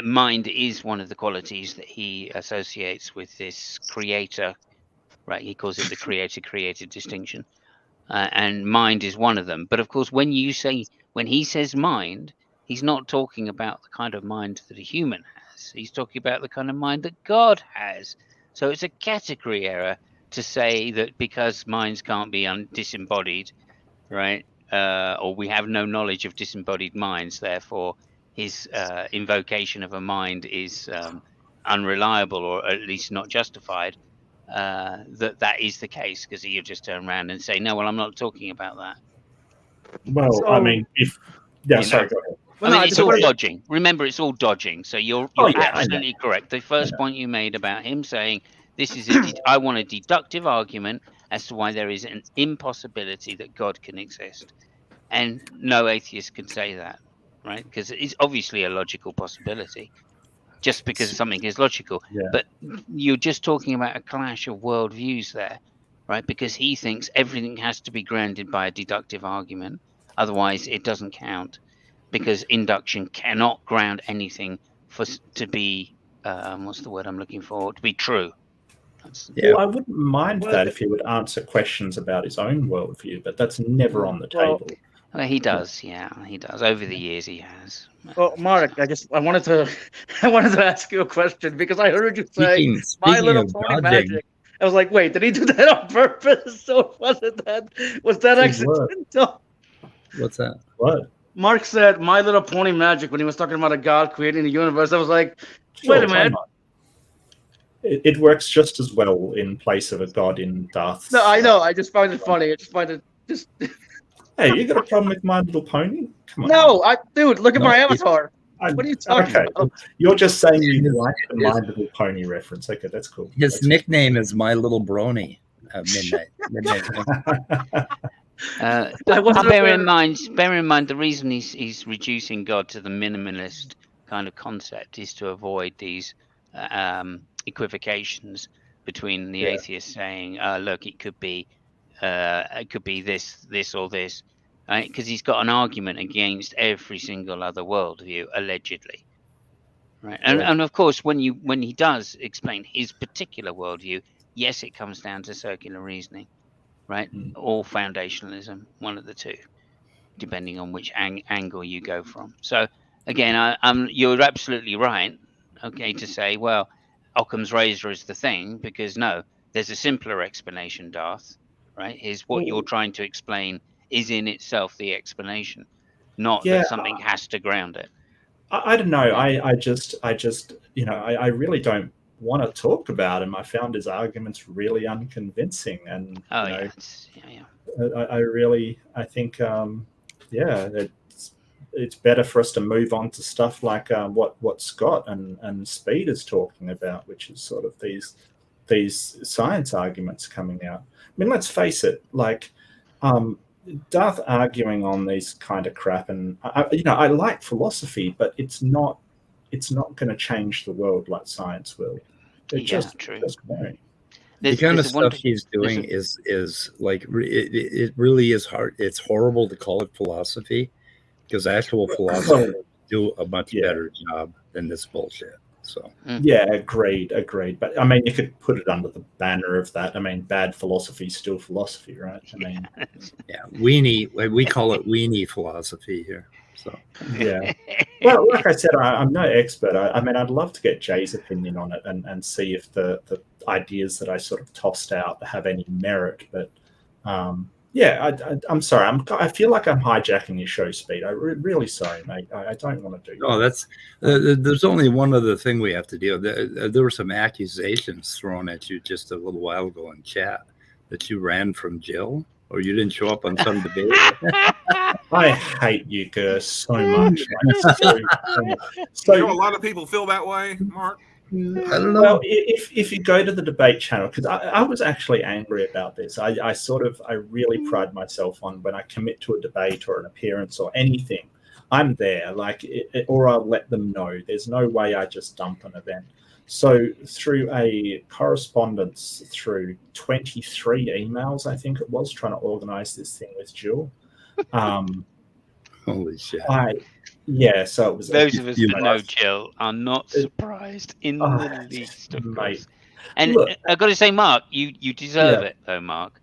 mind is one of the qualities that he associates with this creator, right? He calls it the creator-created distinction, and mind is one of them. But of course, when he says mind, he's not talking about the kind of mind that a human has. He's talking about the kind of mind that God has. So it's a category error to say that because minds can't be disembodied, right? Or we have no knowledge of disembodied minds, therefore his invocation of a mind is unreliable, or at least not justified. That is the case, because he'll just turn around and say, no, well, I'm not talking about that. Well, So, I mean, sorry, go ahead. Well, it's all dodging. Remember, it's all dodging. So you're absolutely correct. The first point you made about him saying, this is I want a deductive argument as to why there is an impossibility that God can exist. And no atheist can say that, right? Because it's obviously a logical possibility, just because something is logical. But you're just talking about a clash of worldviews there, right? Because he thinks everything has to be grounded by a deductive argument. Otherwise, it doesn't count, because induction cannot ground anything to be, what's the word I'm looking for? To be true. Well, I wouldn't mind that if he would answer questions about his own worldview, but that's never on the table. Well, he does, he does. Over the years, he has. Well, Mark, I wanted to ask you a question, because I heard you say My Little Pony magic. I was like, wait, did he do that on purpose? So was that accidental? What's that? What? Mark said My Little Pony magic when he was talking about a god creating the universe. I was like, wait a minute. It works just as well in place of a god in Darth. No, I know. I just find it funny. Hey, you got a problem with My Little Pony? Come on. No, dude, look at my avatar. What are you talking about? You're just saying you like the My Little Pony reference. Okay, that's cool. His nickname is My Little Brony. Midnight. Bear in mind, the reason he's reducing God to the minimalist kind of concept is to avoid these equivocations between the atheist saying, look, it could be this or this, right? Because he's got an argument against every single other worldview, allegedly, right? And of course, when he does explain his particular worldview, yes, it comes down to circular reasoning, right? Or foundationalism, one of the two, depending on which angle you go from. So again, you're absolutely right. Okay, to say, well, Occam's razor is the thing, because no, there's a simpler explanation, Darth. Right? Is what you're trying to explain is in itself the explanation, not Yeah, that something has to ground it. I don't know. I just, I really don't want to talk about him. I found his arguments really unconvincing, and I think, it's better for us to move on to stuff like what Scott and Speed is talking about, which is sort of these science arguments coming out. I mean, let's face it, like Darth arguing on these kind of crap, and I like philosophy, but it's not going to change the world like science will. It just won't. The kind of stuff he's doing is like it really is hard. It's horrible to call it philosophy, because actual philosophers do a much better job than this bullshit. So yeah, agreed. But I mean, you could put it under the banner of that. I mean, bad philosophy is still philosophy, right? I mean, yeah, we call it weenie philosophy here. So yeah. Well, like I said, I'm no expert. I mean, I'd love to get Jay's opinion on it and see if the ideas that I sort of tossed out have any merit. But yeah, I'm sorry. I feel like I'm hijacking your show, Speed. I'm really sorry, mate. I don't want to do that. No, that's there's only one other thing we have to deal with. There were some accusations thrown at you just a little while ago in chat that you ran from Jill, or you didn't show up on some debate. I hate you guys so much. So a lot of people feel that way, Mark. I don't know. Well, if you go to the debate channel, because I was actually angry about this. I really pride myself on when I commit to a debate or an appearance or anything, I'm there, or I'll let them know. There's no way I just dump an event. So through a correspondence through 23 emails, I think it was, trying to organize this thing with Jill. Holy shit. So it was. Those of us that know Jill are not surprised in the least, of course. And look, I've got to say, Mark, you deserve it, though, Mark.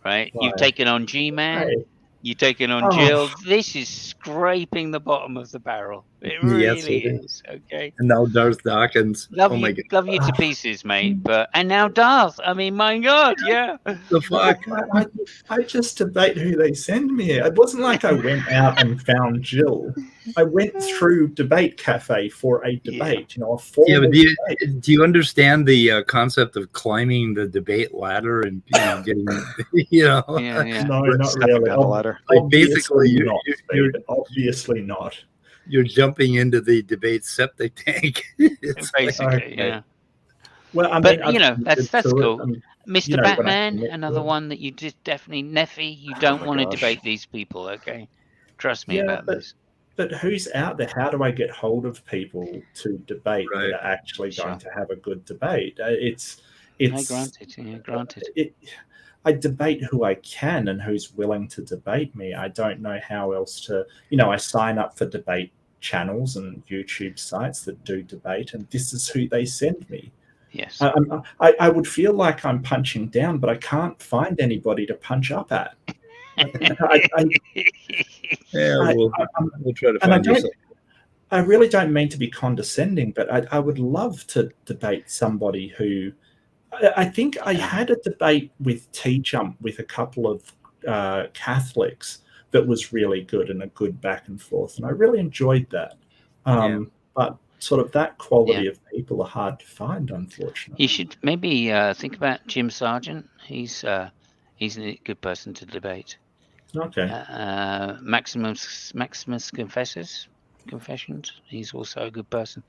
Right? Why? You've taken on G-Man. Hey. You've taken on Jill. This is scraping the bottom of the barrel. It really is. Okay. And now Darth Dawkins. Love you to pieces, mate. And now Darth. I mean, my God, yeah. The fuck? I just debate who they send me. It wasn't like I went out and found Jill. I went through Debate Cafe for a debate. A formal but do you understand the concept of climbing the debate ladder and getting No, not really. Ladder. Basically, you're obviously not. You're jumping into the debate septic tank. It's basically, yeah. Well, I mean, that's cool. Mr. Batman, another one that you just definitely, Neffy, you don't want to debate these people, okay? Trust me about this. But who's out there? How do I get hold of people to debate that are actually going to have a good debate? It's granted. I debate who I can and who's willing to debate me. I don't know how else to, I sign up for debate channels and YouTube sites that do debate, and this is who they send me. Yes. I would feel like I'm punching down, but I can't find anybody to punch up at. We'll try to find you. I really don't mean to be condescending, but I would love to debate somebody who. I think I had a debate with T-Jump with a couple of Catholics that was really good and a good back and forth, and I really enjoyed that. But sort of that quality of people are hard to find, unfortunately. You should maybe think about Jim Sargent. He's a good person to debate. Okay. Maximus Confessions. He's also a good person.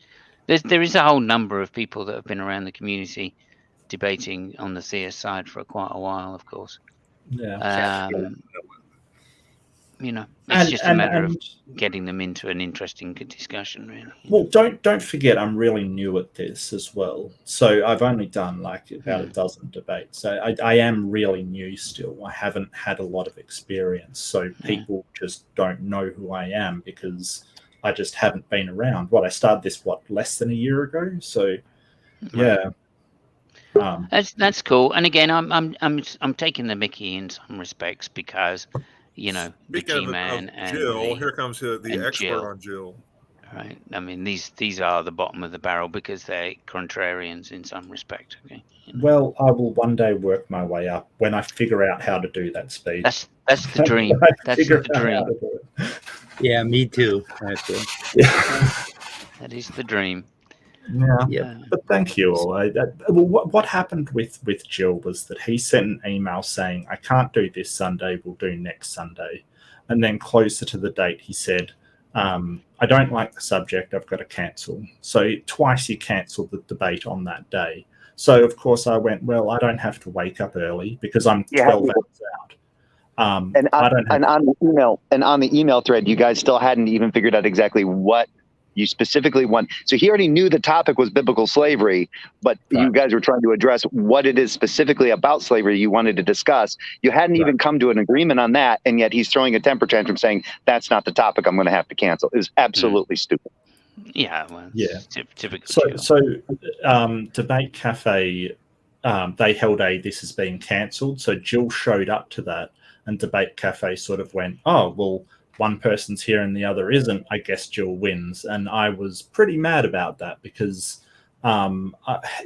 There is a whole number of people that have been around the community debating on the theist side for quite a while, of course. Yeah. It's just a matter of getting them into an interesting discussion, really. Well, don't forget, I'm really new at this as well. So I've only done about a dozen debates. So I am really new still. I haven't had a lot of experience. So people just don't know who I am because I just haven't been around. I started this less than a year ago. So yeah. That's cool. And again, I'm taking the Mickey in some respects because the G-Man and Jill. Here comes the expert Jill. on Jill. Right. I mean, these are the bottom of the barrel because they're contrarians in some respect. Okay. Well, I will one day work my way up when I figure out how to do that speed. That's the dream. That's the dream. Yeah, me too. Actually. That is the dream. Yeah, but thank you all. What happened with Jill was that he sent an email saying, "I can't do this Sunday. We'll do next Sunday," and then closer to the date, he said, "I don't like the subject. I've got to cancel." So twice he cancelled the debate on that day. So of course I went, well, I don't have to wake up early because I'm 12 hours out. And on the email thread, you guys still hadn't even figured out exactly what you specifically want. So he already knew the topic was biblical slavery, but you guys were trying to address what it is specifically about slavery you wanted to discuss. You hadn't even come to an agreement on that, and yet he's throwing a temper tantrum saying, that's not the topic I'm going to have to cancel. It was absolutely stupid. Yeah, well, So typical. Debate Cafe, they held a "this is being cancelled." So Jill showed up to that, and Debate Cafe sort of went, "Oh, well, one person's here and the other isn't. I guess Jill wins." And I was pretty mad about that because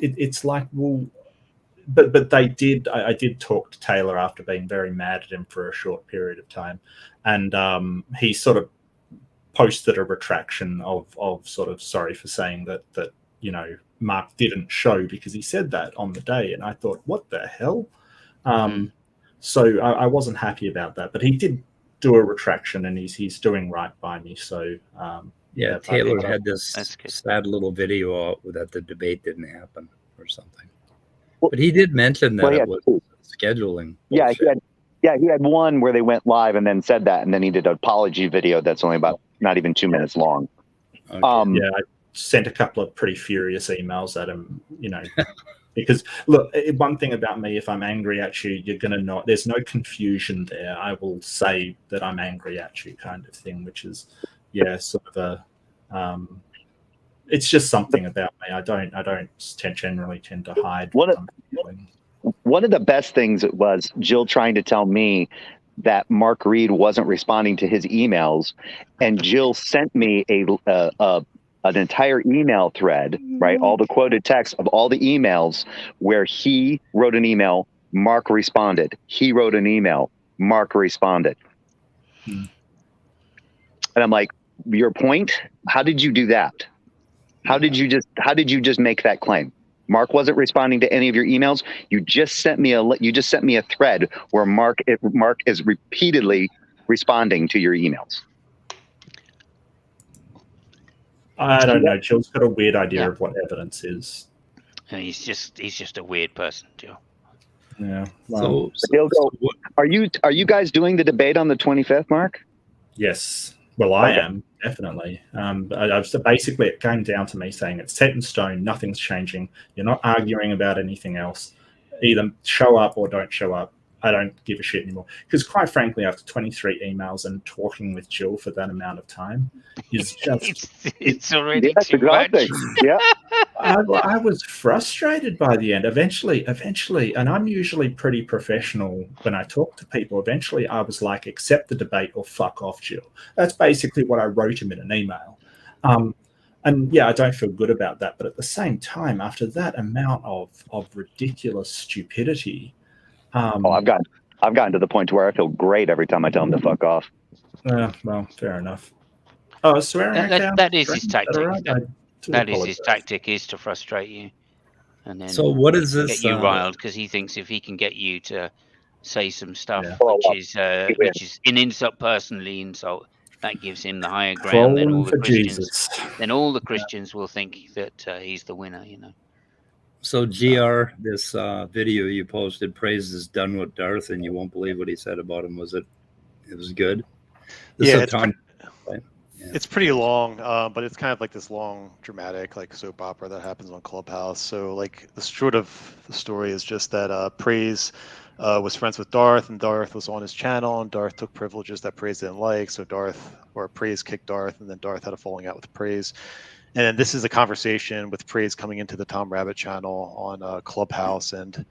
it's like, well, but they did. I did talk to Taylor after being very mad at him for a short period of time, and he sort of posted a retraction of sort of sorry for saying that Mark didn't show because he said that on the day, and I thought, what the hell? So I wasn't happy about that, but he did do a retraction, and he's doing right by me. So yeah, Taylor had this sad little video out that the debate didn't happen or something, but he did mention that it was scheduling. Yeah, he had one where they went live and then said that, and then he did an apology video that's only about not even 2 minutes long. Okay. I sent a couple of pretty furious emails at him, because look, one thing about me, if I'm angry at you, you're going to know, there's no confusion there. I will say that I'm angry at you kind of thing, which is, sort of a, it's just something about me. I don't generally tend to hide what I'm feeling. One of the best things was Jill trying to tell me that Mark Reed wasn't responding to his emails, and Jill sent me an entire email thread, right? All the quoted text of all the emails where he wrote an email, Mark responded. He wrote an email, Mark responded. And I'm like, your point? How did you do that? How did you just make that claim? Mark wasn't responding to any of your emails. You just sent me a thread where Mark is repeatedly responding to your emails. I don't know. Jill's got a weird idea of what evidence is. He's just a weird person, Jill. Yeah. Well, are you guys doing the debate on the 25th, Mark? Yes. Well, I am, definitely. Basically, it came down to me saying it's set in stone, nothing's changing. You're not arguing about anything else. Either show up or don't show up. I don't give a shit anymore. Because quite frankly, after 23 emails and talking with Jill for that amount of time, is just it's already too much. Yeah. I was frustrated by the end. Eventually, and I'm usually pretty professional when I talk to people. Eventually, I was like, accept the debate or fuck off, Jill. That's basically what I wrote him in an email. And yeah, I don't feel good about that. But at the same time, after that amount of ridiculous stupidity, I've gotten to the point where I feel great every time I tell him to fuck off. Well, fair enough. Oh, swearing. That is his tactic. That is his tactic, is to frustrate you, and then so what is this? Get you riled because he thinks if he can get you to say some stuff which is an insult, personally insult, that gives him the higher ground. Then all the Christians will think that he's the winner. So GR, this video you posted praises Done with Darth, and you won't believe what he said about him. It was good. It's pretty long, but it's kind of like this long, dramatic, like soap opera that happens on Clubhouse. So, like, the short of the story is just that Praise was friends with Darth, and Darth was on his channel, and Darth took privileges that Praise didn't like. So Praise kicked Darth, and then Darth had a falling out with Praise. And then this is a conversation with Praise coming into the Tom Rabbit channel on Clubhouse, and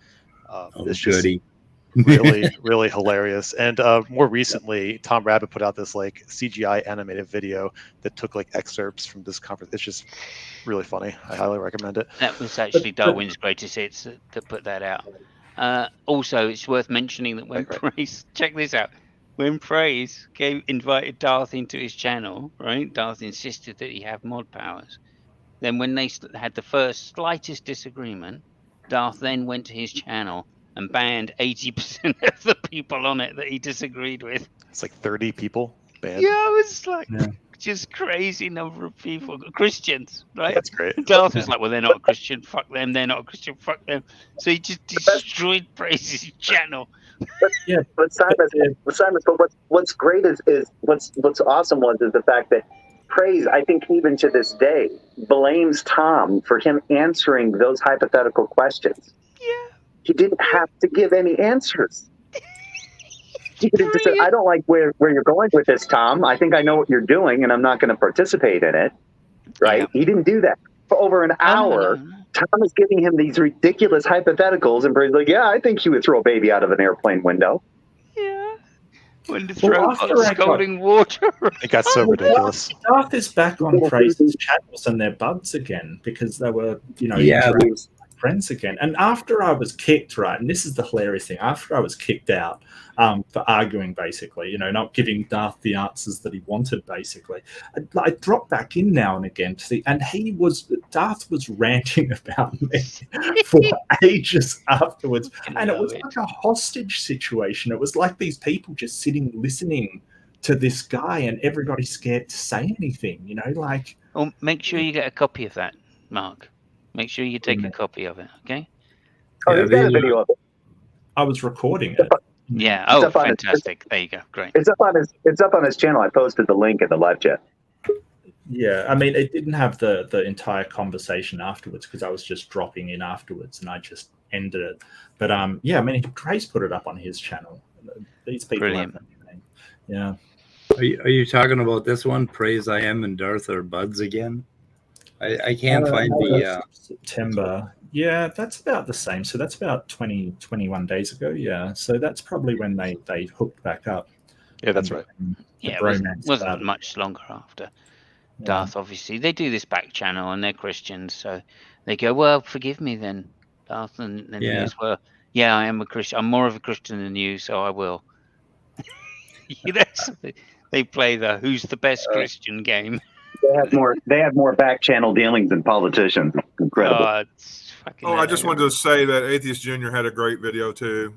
really hilarious. And more recently, Tom Rabbit put out this like CGI animated video that took like excerpts from this conference. It's just really funny. I highly recommend it. That was actually Darwin's Greatest Hits that put that out. Also, it's worth mentioning that when Praise, check this out, when Praise invited Darth into his channel, right? Darth insisted that he have mod powers. Then when they had the first slightest disagreement, Darth then went to his channel and banned 80% of the people on it that he disagreed with. It's like 30 people banned. Yeah, it was like just crazy number of people. Christians, right? That's great. Darth was like, well, they're not a Christian, fuck them. They're not a Christian, fuck them. So he just destroyed Praise's channel. But Simon, but what's great is what's awesome is the fact that Praise, I think even to this day, blames Tom for him answering those hypothetical questions. Yeah. He didn't have to give any answers. He could have just said, I don't like where you're going with this, Tom. I think I know what you're doing, and I'm not going to participate in it. Right? Yeah. He didn't do that. For over an hour, Tom is giving him these ridiculous hypotheticals, and Brady's like, yeah, I think he would throw a baby out of an airplane window. Yeah. When to throw scalding water. It got so ridiculous. Darth is back on Praise's channels and they're buds again because they were, friends again. And after I was kicked, right, and this is the hilarious thing, after I was kicked out for arguing, basically, not giving Darth the answers that he wanted, basically, I dropped back in now and again to see, and Darth was ranting about me for ages afterwards. And it was like a hostage situation. It was like these people just sitting listening to this guy and everybody's scared to say anything, like... Well, make sure you get a copy of that, Mark. Make sure you take a copy of it, okay? Oh, you've got a video of it. I was recording it. Yeah. Oh, fantastic! There you go. Great. It's up on his channel. I posted the link in the live chat. Yeah, I mean, it didn't have the entire conversation afterwards because I was just dropping in afterwards, and I just ended it. But yeah, I mean, Grace put it up on his channel. These people, brilliant. Yeah. Are you talking about this one? Praise I Am and Darth are buds again. I can't find the September. Yeah, that's about the same. So that's about 21 days ago. Yeah. So that's probably when they hooked back up. Yeah, that's right. Yeah, it wasn't much longer after. Darth, obviously. They do this back channel and they're Christians. So they go, well, forgive me then, Darth. And then he goes, well, yeah, I am a Christian. I'm more of a Christian than you, so I will. They play the who's the best Christian game. They have more back channel dealings than politicians. Incredible. I just wanted to say that Atheist Junior had a great video too.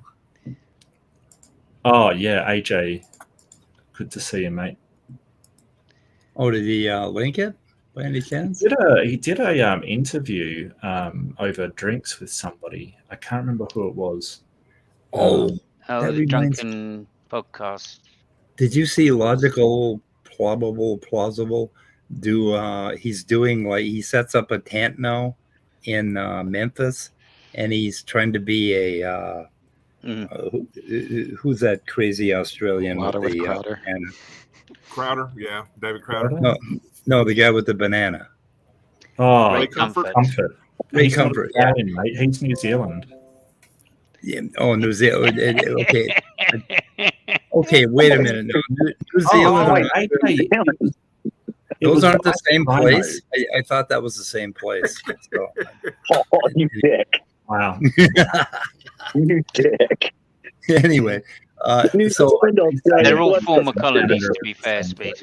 Oh yeah, AJ. Good to see you, mate. Oh, did he link it by any chance? He did a interview over drinks with somebody. I can't remember who it was. The drunken podcast. Did you see Logical, Plausible? He's doing he sets up a tent now in Memphis, and he's trying to be a who's that crazy Australian with Crowder? Crowder, yeah, David Crowder. No, the guy with the banana. Oh, Ray Comfort. Ray Comfort. Yeah, mate. He's New Zealand. Yeah. Oh, New Zealand. Okay. Okay. Wait a minute. No, New Zealand. Those aren't the same place. I thought that was the same place. So. Oh, you dick! Wow, you dick. Anyway, so they're all former colonies, to be fair, Speed.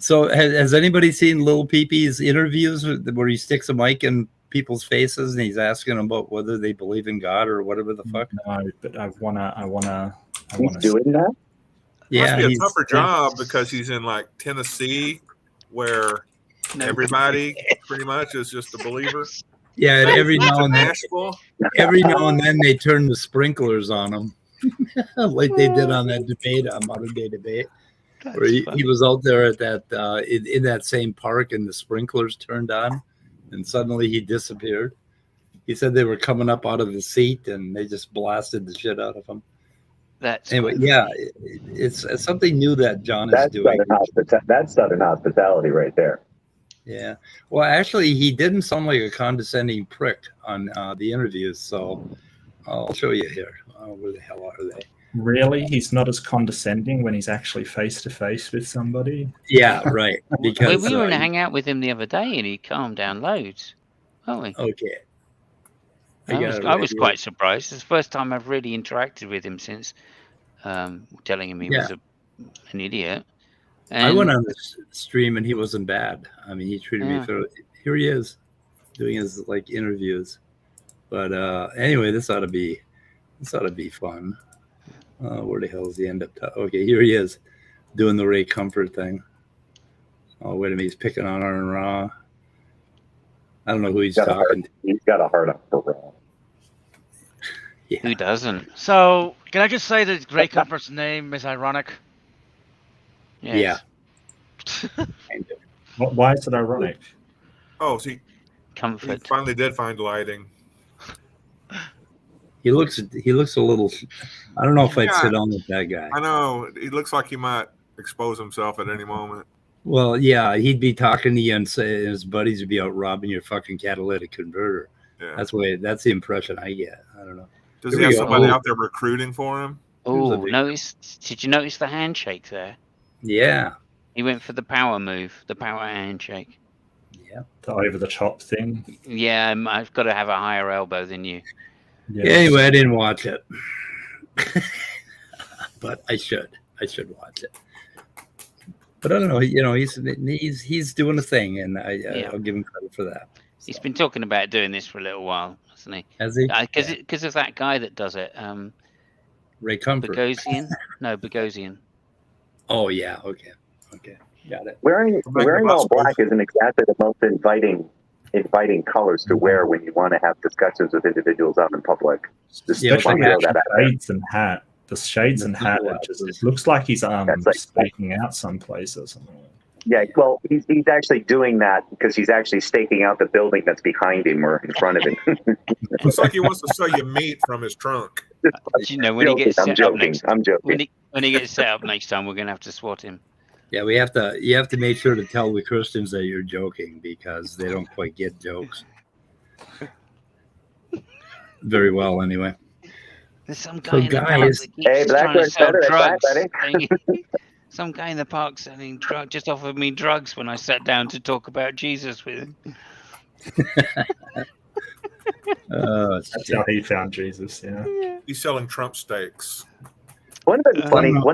So, has anybody seen Lil Peepe's interviews where he sticks a mic in people's faces and he's asking them about whether they believe in God or whatever the fuck? No, but I wanna. He's doing that. Yeah, must be a tougher job because he's in Tennessee, where everybody pretty much is just a believer. Yeah, and every now and then they turn the sprinklers on him, like they did on that debate, on Modern Day Debate, where he was out there at that in that same park, and the sprinklers turned on, and suddenly he disappeared. He said they were coming up out of the seat, and they just blasted the shit out of him. Anyway, yeah, it's something new that John is doing. That's Southern hospitality right there. Yeah. Well, actually, he didn't sound like a condescending prick on the interviews. So I'll show you here. Where the hell are they? Really? He's not as condescending when he's actually face to face with somebody? Yeah, right. Because we were in a hangout with him the other day, and he calmed down loads, weren't we? Okay. I was quite surprised. It's the first time I've really interacted with him since telling him he was an idiot. And I went on this stream and he wasn't bad. I mean, he treated me through. Here he is doing his like interviews. But anyway, this ought to be fun. Where the hell is the end up? Okay, here he is doing the Ray Comfort thing. Oh, wait a minute, he's picking on Aaron Ra. I don't know who he's talking to. He's got a heart up for Ra. Yeah. Who doesn't? So, can I just say that Ray Comfort's name is ironic? Yes. Yeah. Why is it ironic? Oh, see, Comfort. he finally did find lighting. He looks a little. I don't know if I'd sit on with that guy. I know. He looks like he might expose himself at any moment. Well, yeah, he'd be talking to you and say his buddies would be out robbing your fucking catalytic converter. Yeah. That's the impression I get. I don't know. Does he have somebody out there recruiting for him? Oh, did you notice the handshake there? Yeah. He went for the power move, the power handshake. Yeah. The over the top thing. Yeah, I've got to have a higher elbow than you. Yeah. Anyway, I didn't watch it, but I should watch it. But I don't know. You know, he's doing a thing, and I'll give him credit for that. So. He's been talking about doing this for a little while, hasn't he? Has he? Because of that guy that does it. Ray Comfort. Bogosian? No, Bogosian. Oh yeah. Okay. Got it. Wearing all black isn't exactly the most inviting colors to wear when you want to have discussions with individuals out in public. Especially shades and hat. The shades and hat, it looks like he's staking out some places. Yeah, well, he's actually doing that because he's actually staking out the building that's behind him or in front of him. Looks like he wants to sell you meat from his trunk. You know, when he gets set up next, I'm joking. When he gets set up next time, we're going to have to swat him. Yeah, you have to make sure to tell the Christians that you're joking because they don't quite get jokes. very well, anyway. There's some guy in the park that keeps trying to sell drugs. Some guy in the park selling drugs just offered me drugs when I sat down to talk about Jesus with him. That's how he found Jesus. Yeah. He's selling Trump steaks. Wouldn't have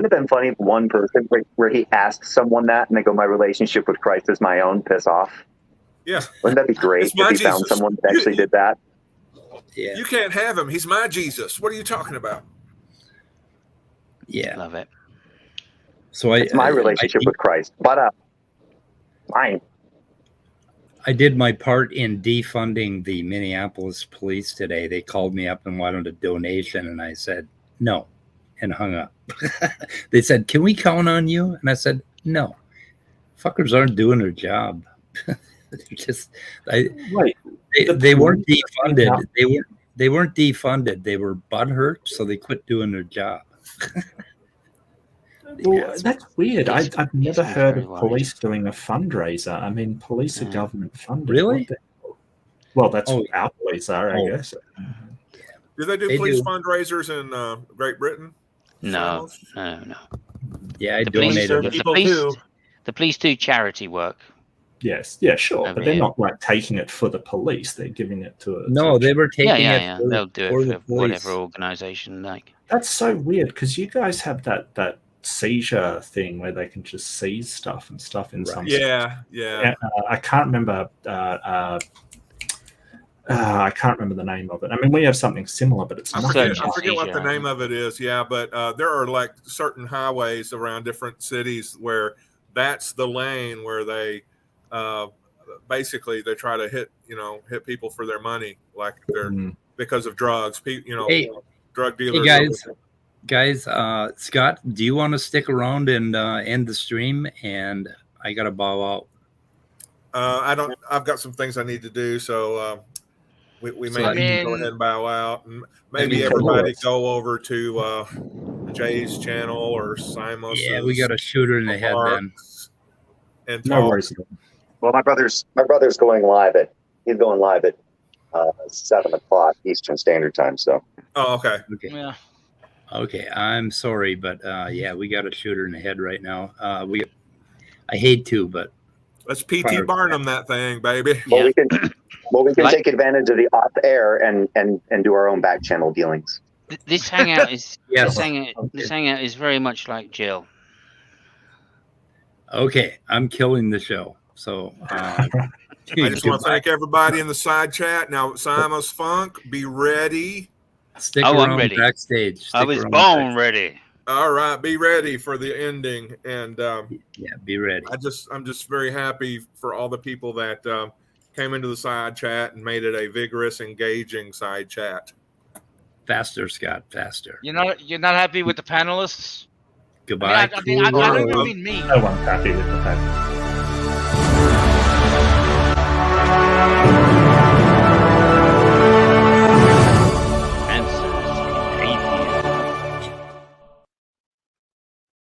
been funny if one person where he asked someone that and they go, "My relationship with Christ is my own. Piss off." Yeah. Wouldn't that be great if he found someone that actually did that? Yeah. You can't have him. He's my Jesus. What are you talking about? Yeah. Love it. So it's my relationship with Christ, but mine. I did my part in defunding the Minneapolis police today. They called me up and wanted a donation, and I said no, and hung up. They said, "Can we count on you?" And I said, "No, fuckers aren't doing their job." They weren't defunded. They weren't defunded. They were butthurt, so they quit doing their job. Well, that's weird. I've never heard of police doing a fundraiser. I mean, police are government funded. Really? Well, that's what our police are, I guess. Do they do police fundraisers in Great Britain? No. Yeah, I donated. The police do charity work. Yes, yeah, sure, but they're not like taking it for the police. They're giving it to they were taking it. They'll do it for whatever organization like. That's so weird because you guys have that seizure thing where they can just seize stuff in some. Yeah. I can't remember. I can't remember the name of it. I mean, we have something similar, but it's I forget what the name of it is. Yeah, but there are like certain highways around different cities where that's the lane where they. Basically they try to hit people for their money, like they're because of drugs, drug dealers. Hey guys, Scott, do you want to stick around and end the stream? And I gotta bow out. I've got some things I need to do, so we may need to go ahead and bow out, and maybe everybody go over to Jay's channel or Simos. Yeah, we got a shooter in the head then. And no worries. Well, my brother's going live at 7 o'clock Eastern Standard Time. So. Oh, okay. Okay. Yeah. Okay. I'm sorry, but yeah, we got a shooter in the head right now. I hate to, but let's PT Barnum that thing, baby. Well, we can Like- take advantage of the off air and do our own back channel dealings. This hangout is Yes. this hangout is very much like Jill. Okay, I'm killing the show. So I just want to thank everybody in the side chat. Now, Simon's Funk, be ready. Stick I'm around ready. backstage. I Stick was around born backstage. ready. All right, be ready for the ending. And Yeah, be ready. I'm just very happy for all the people that came into the side chat and made it a vigorous, engaging side chat. Faster, Scott. Faster. You're not happy with the panelists? Goodbye. I don't even mean me. No one's happy with the fact.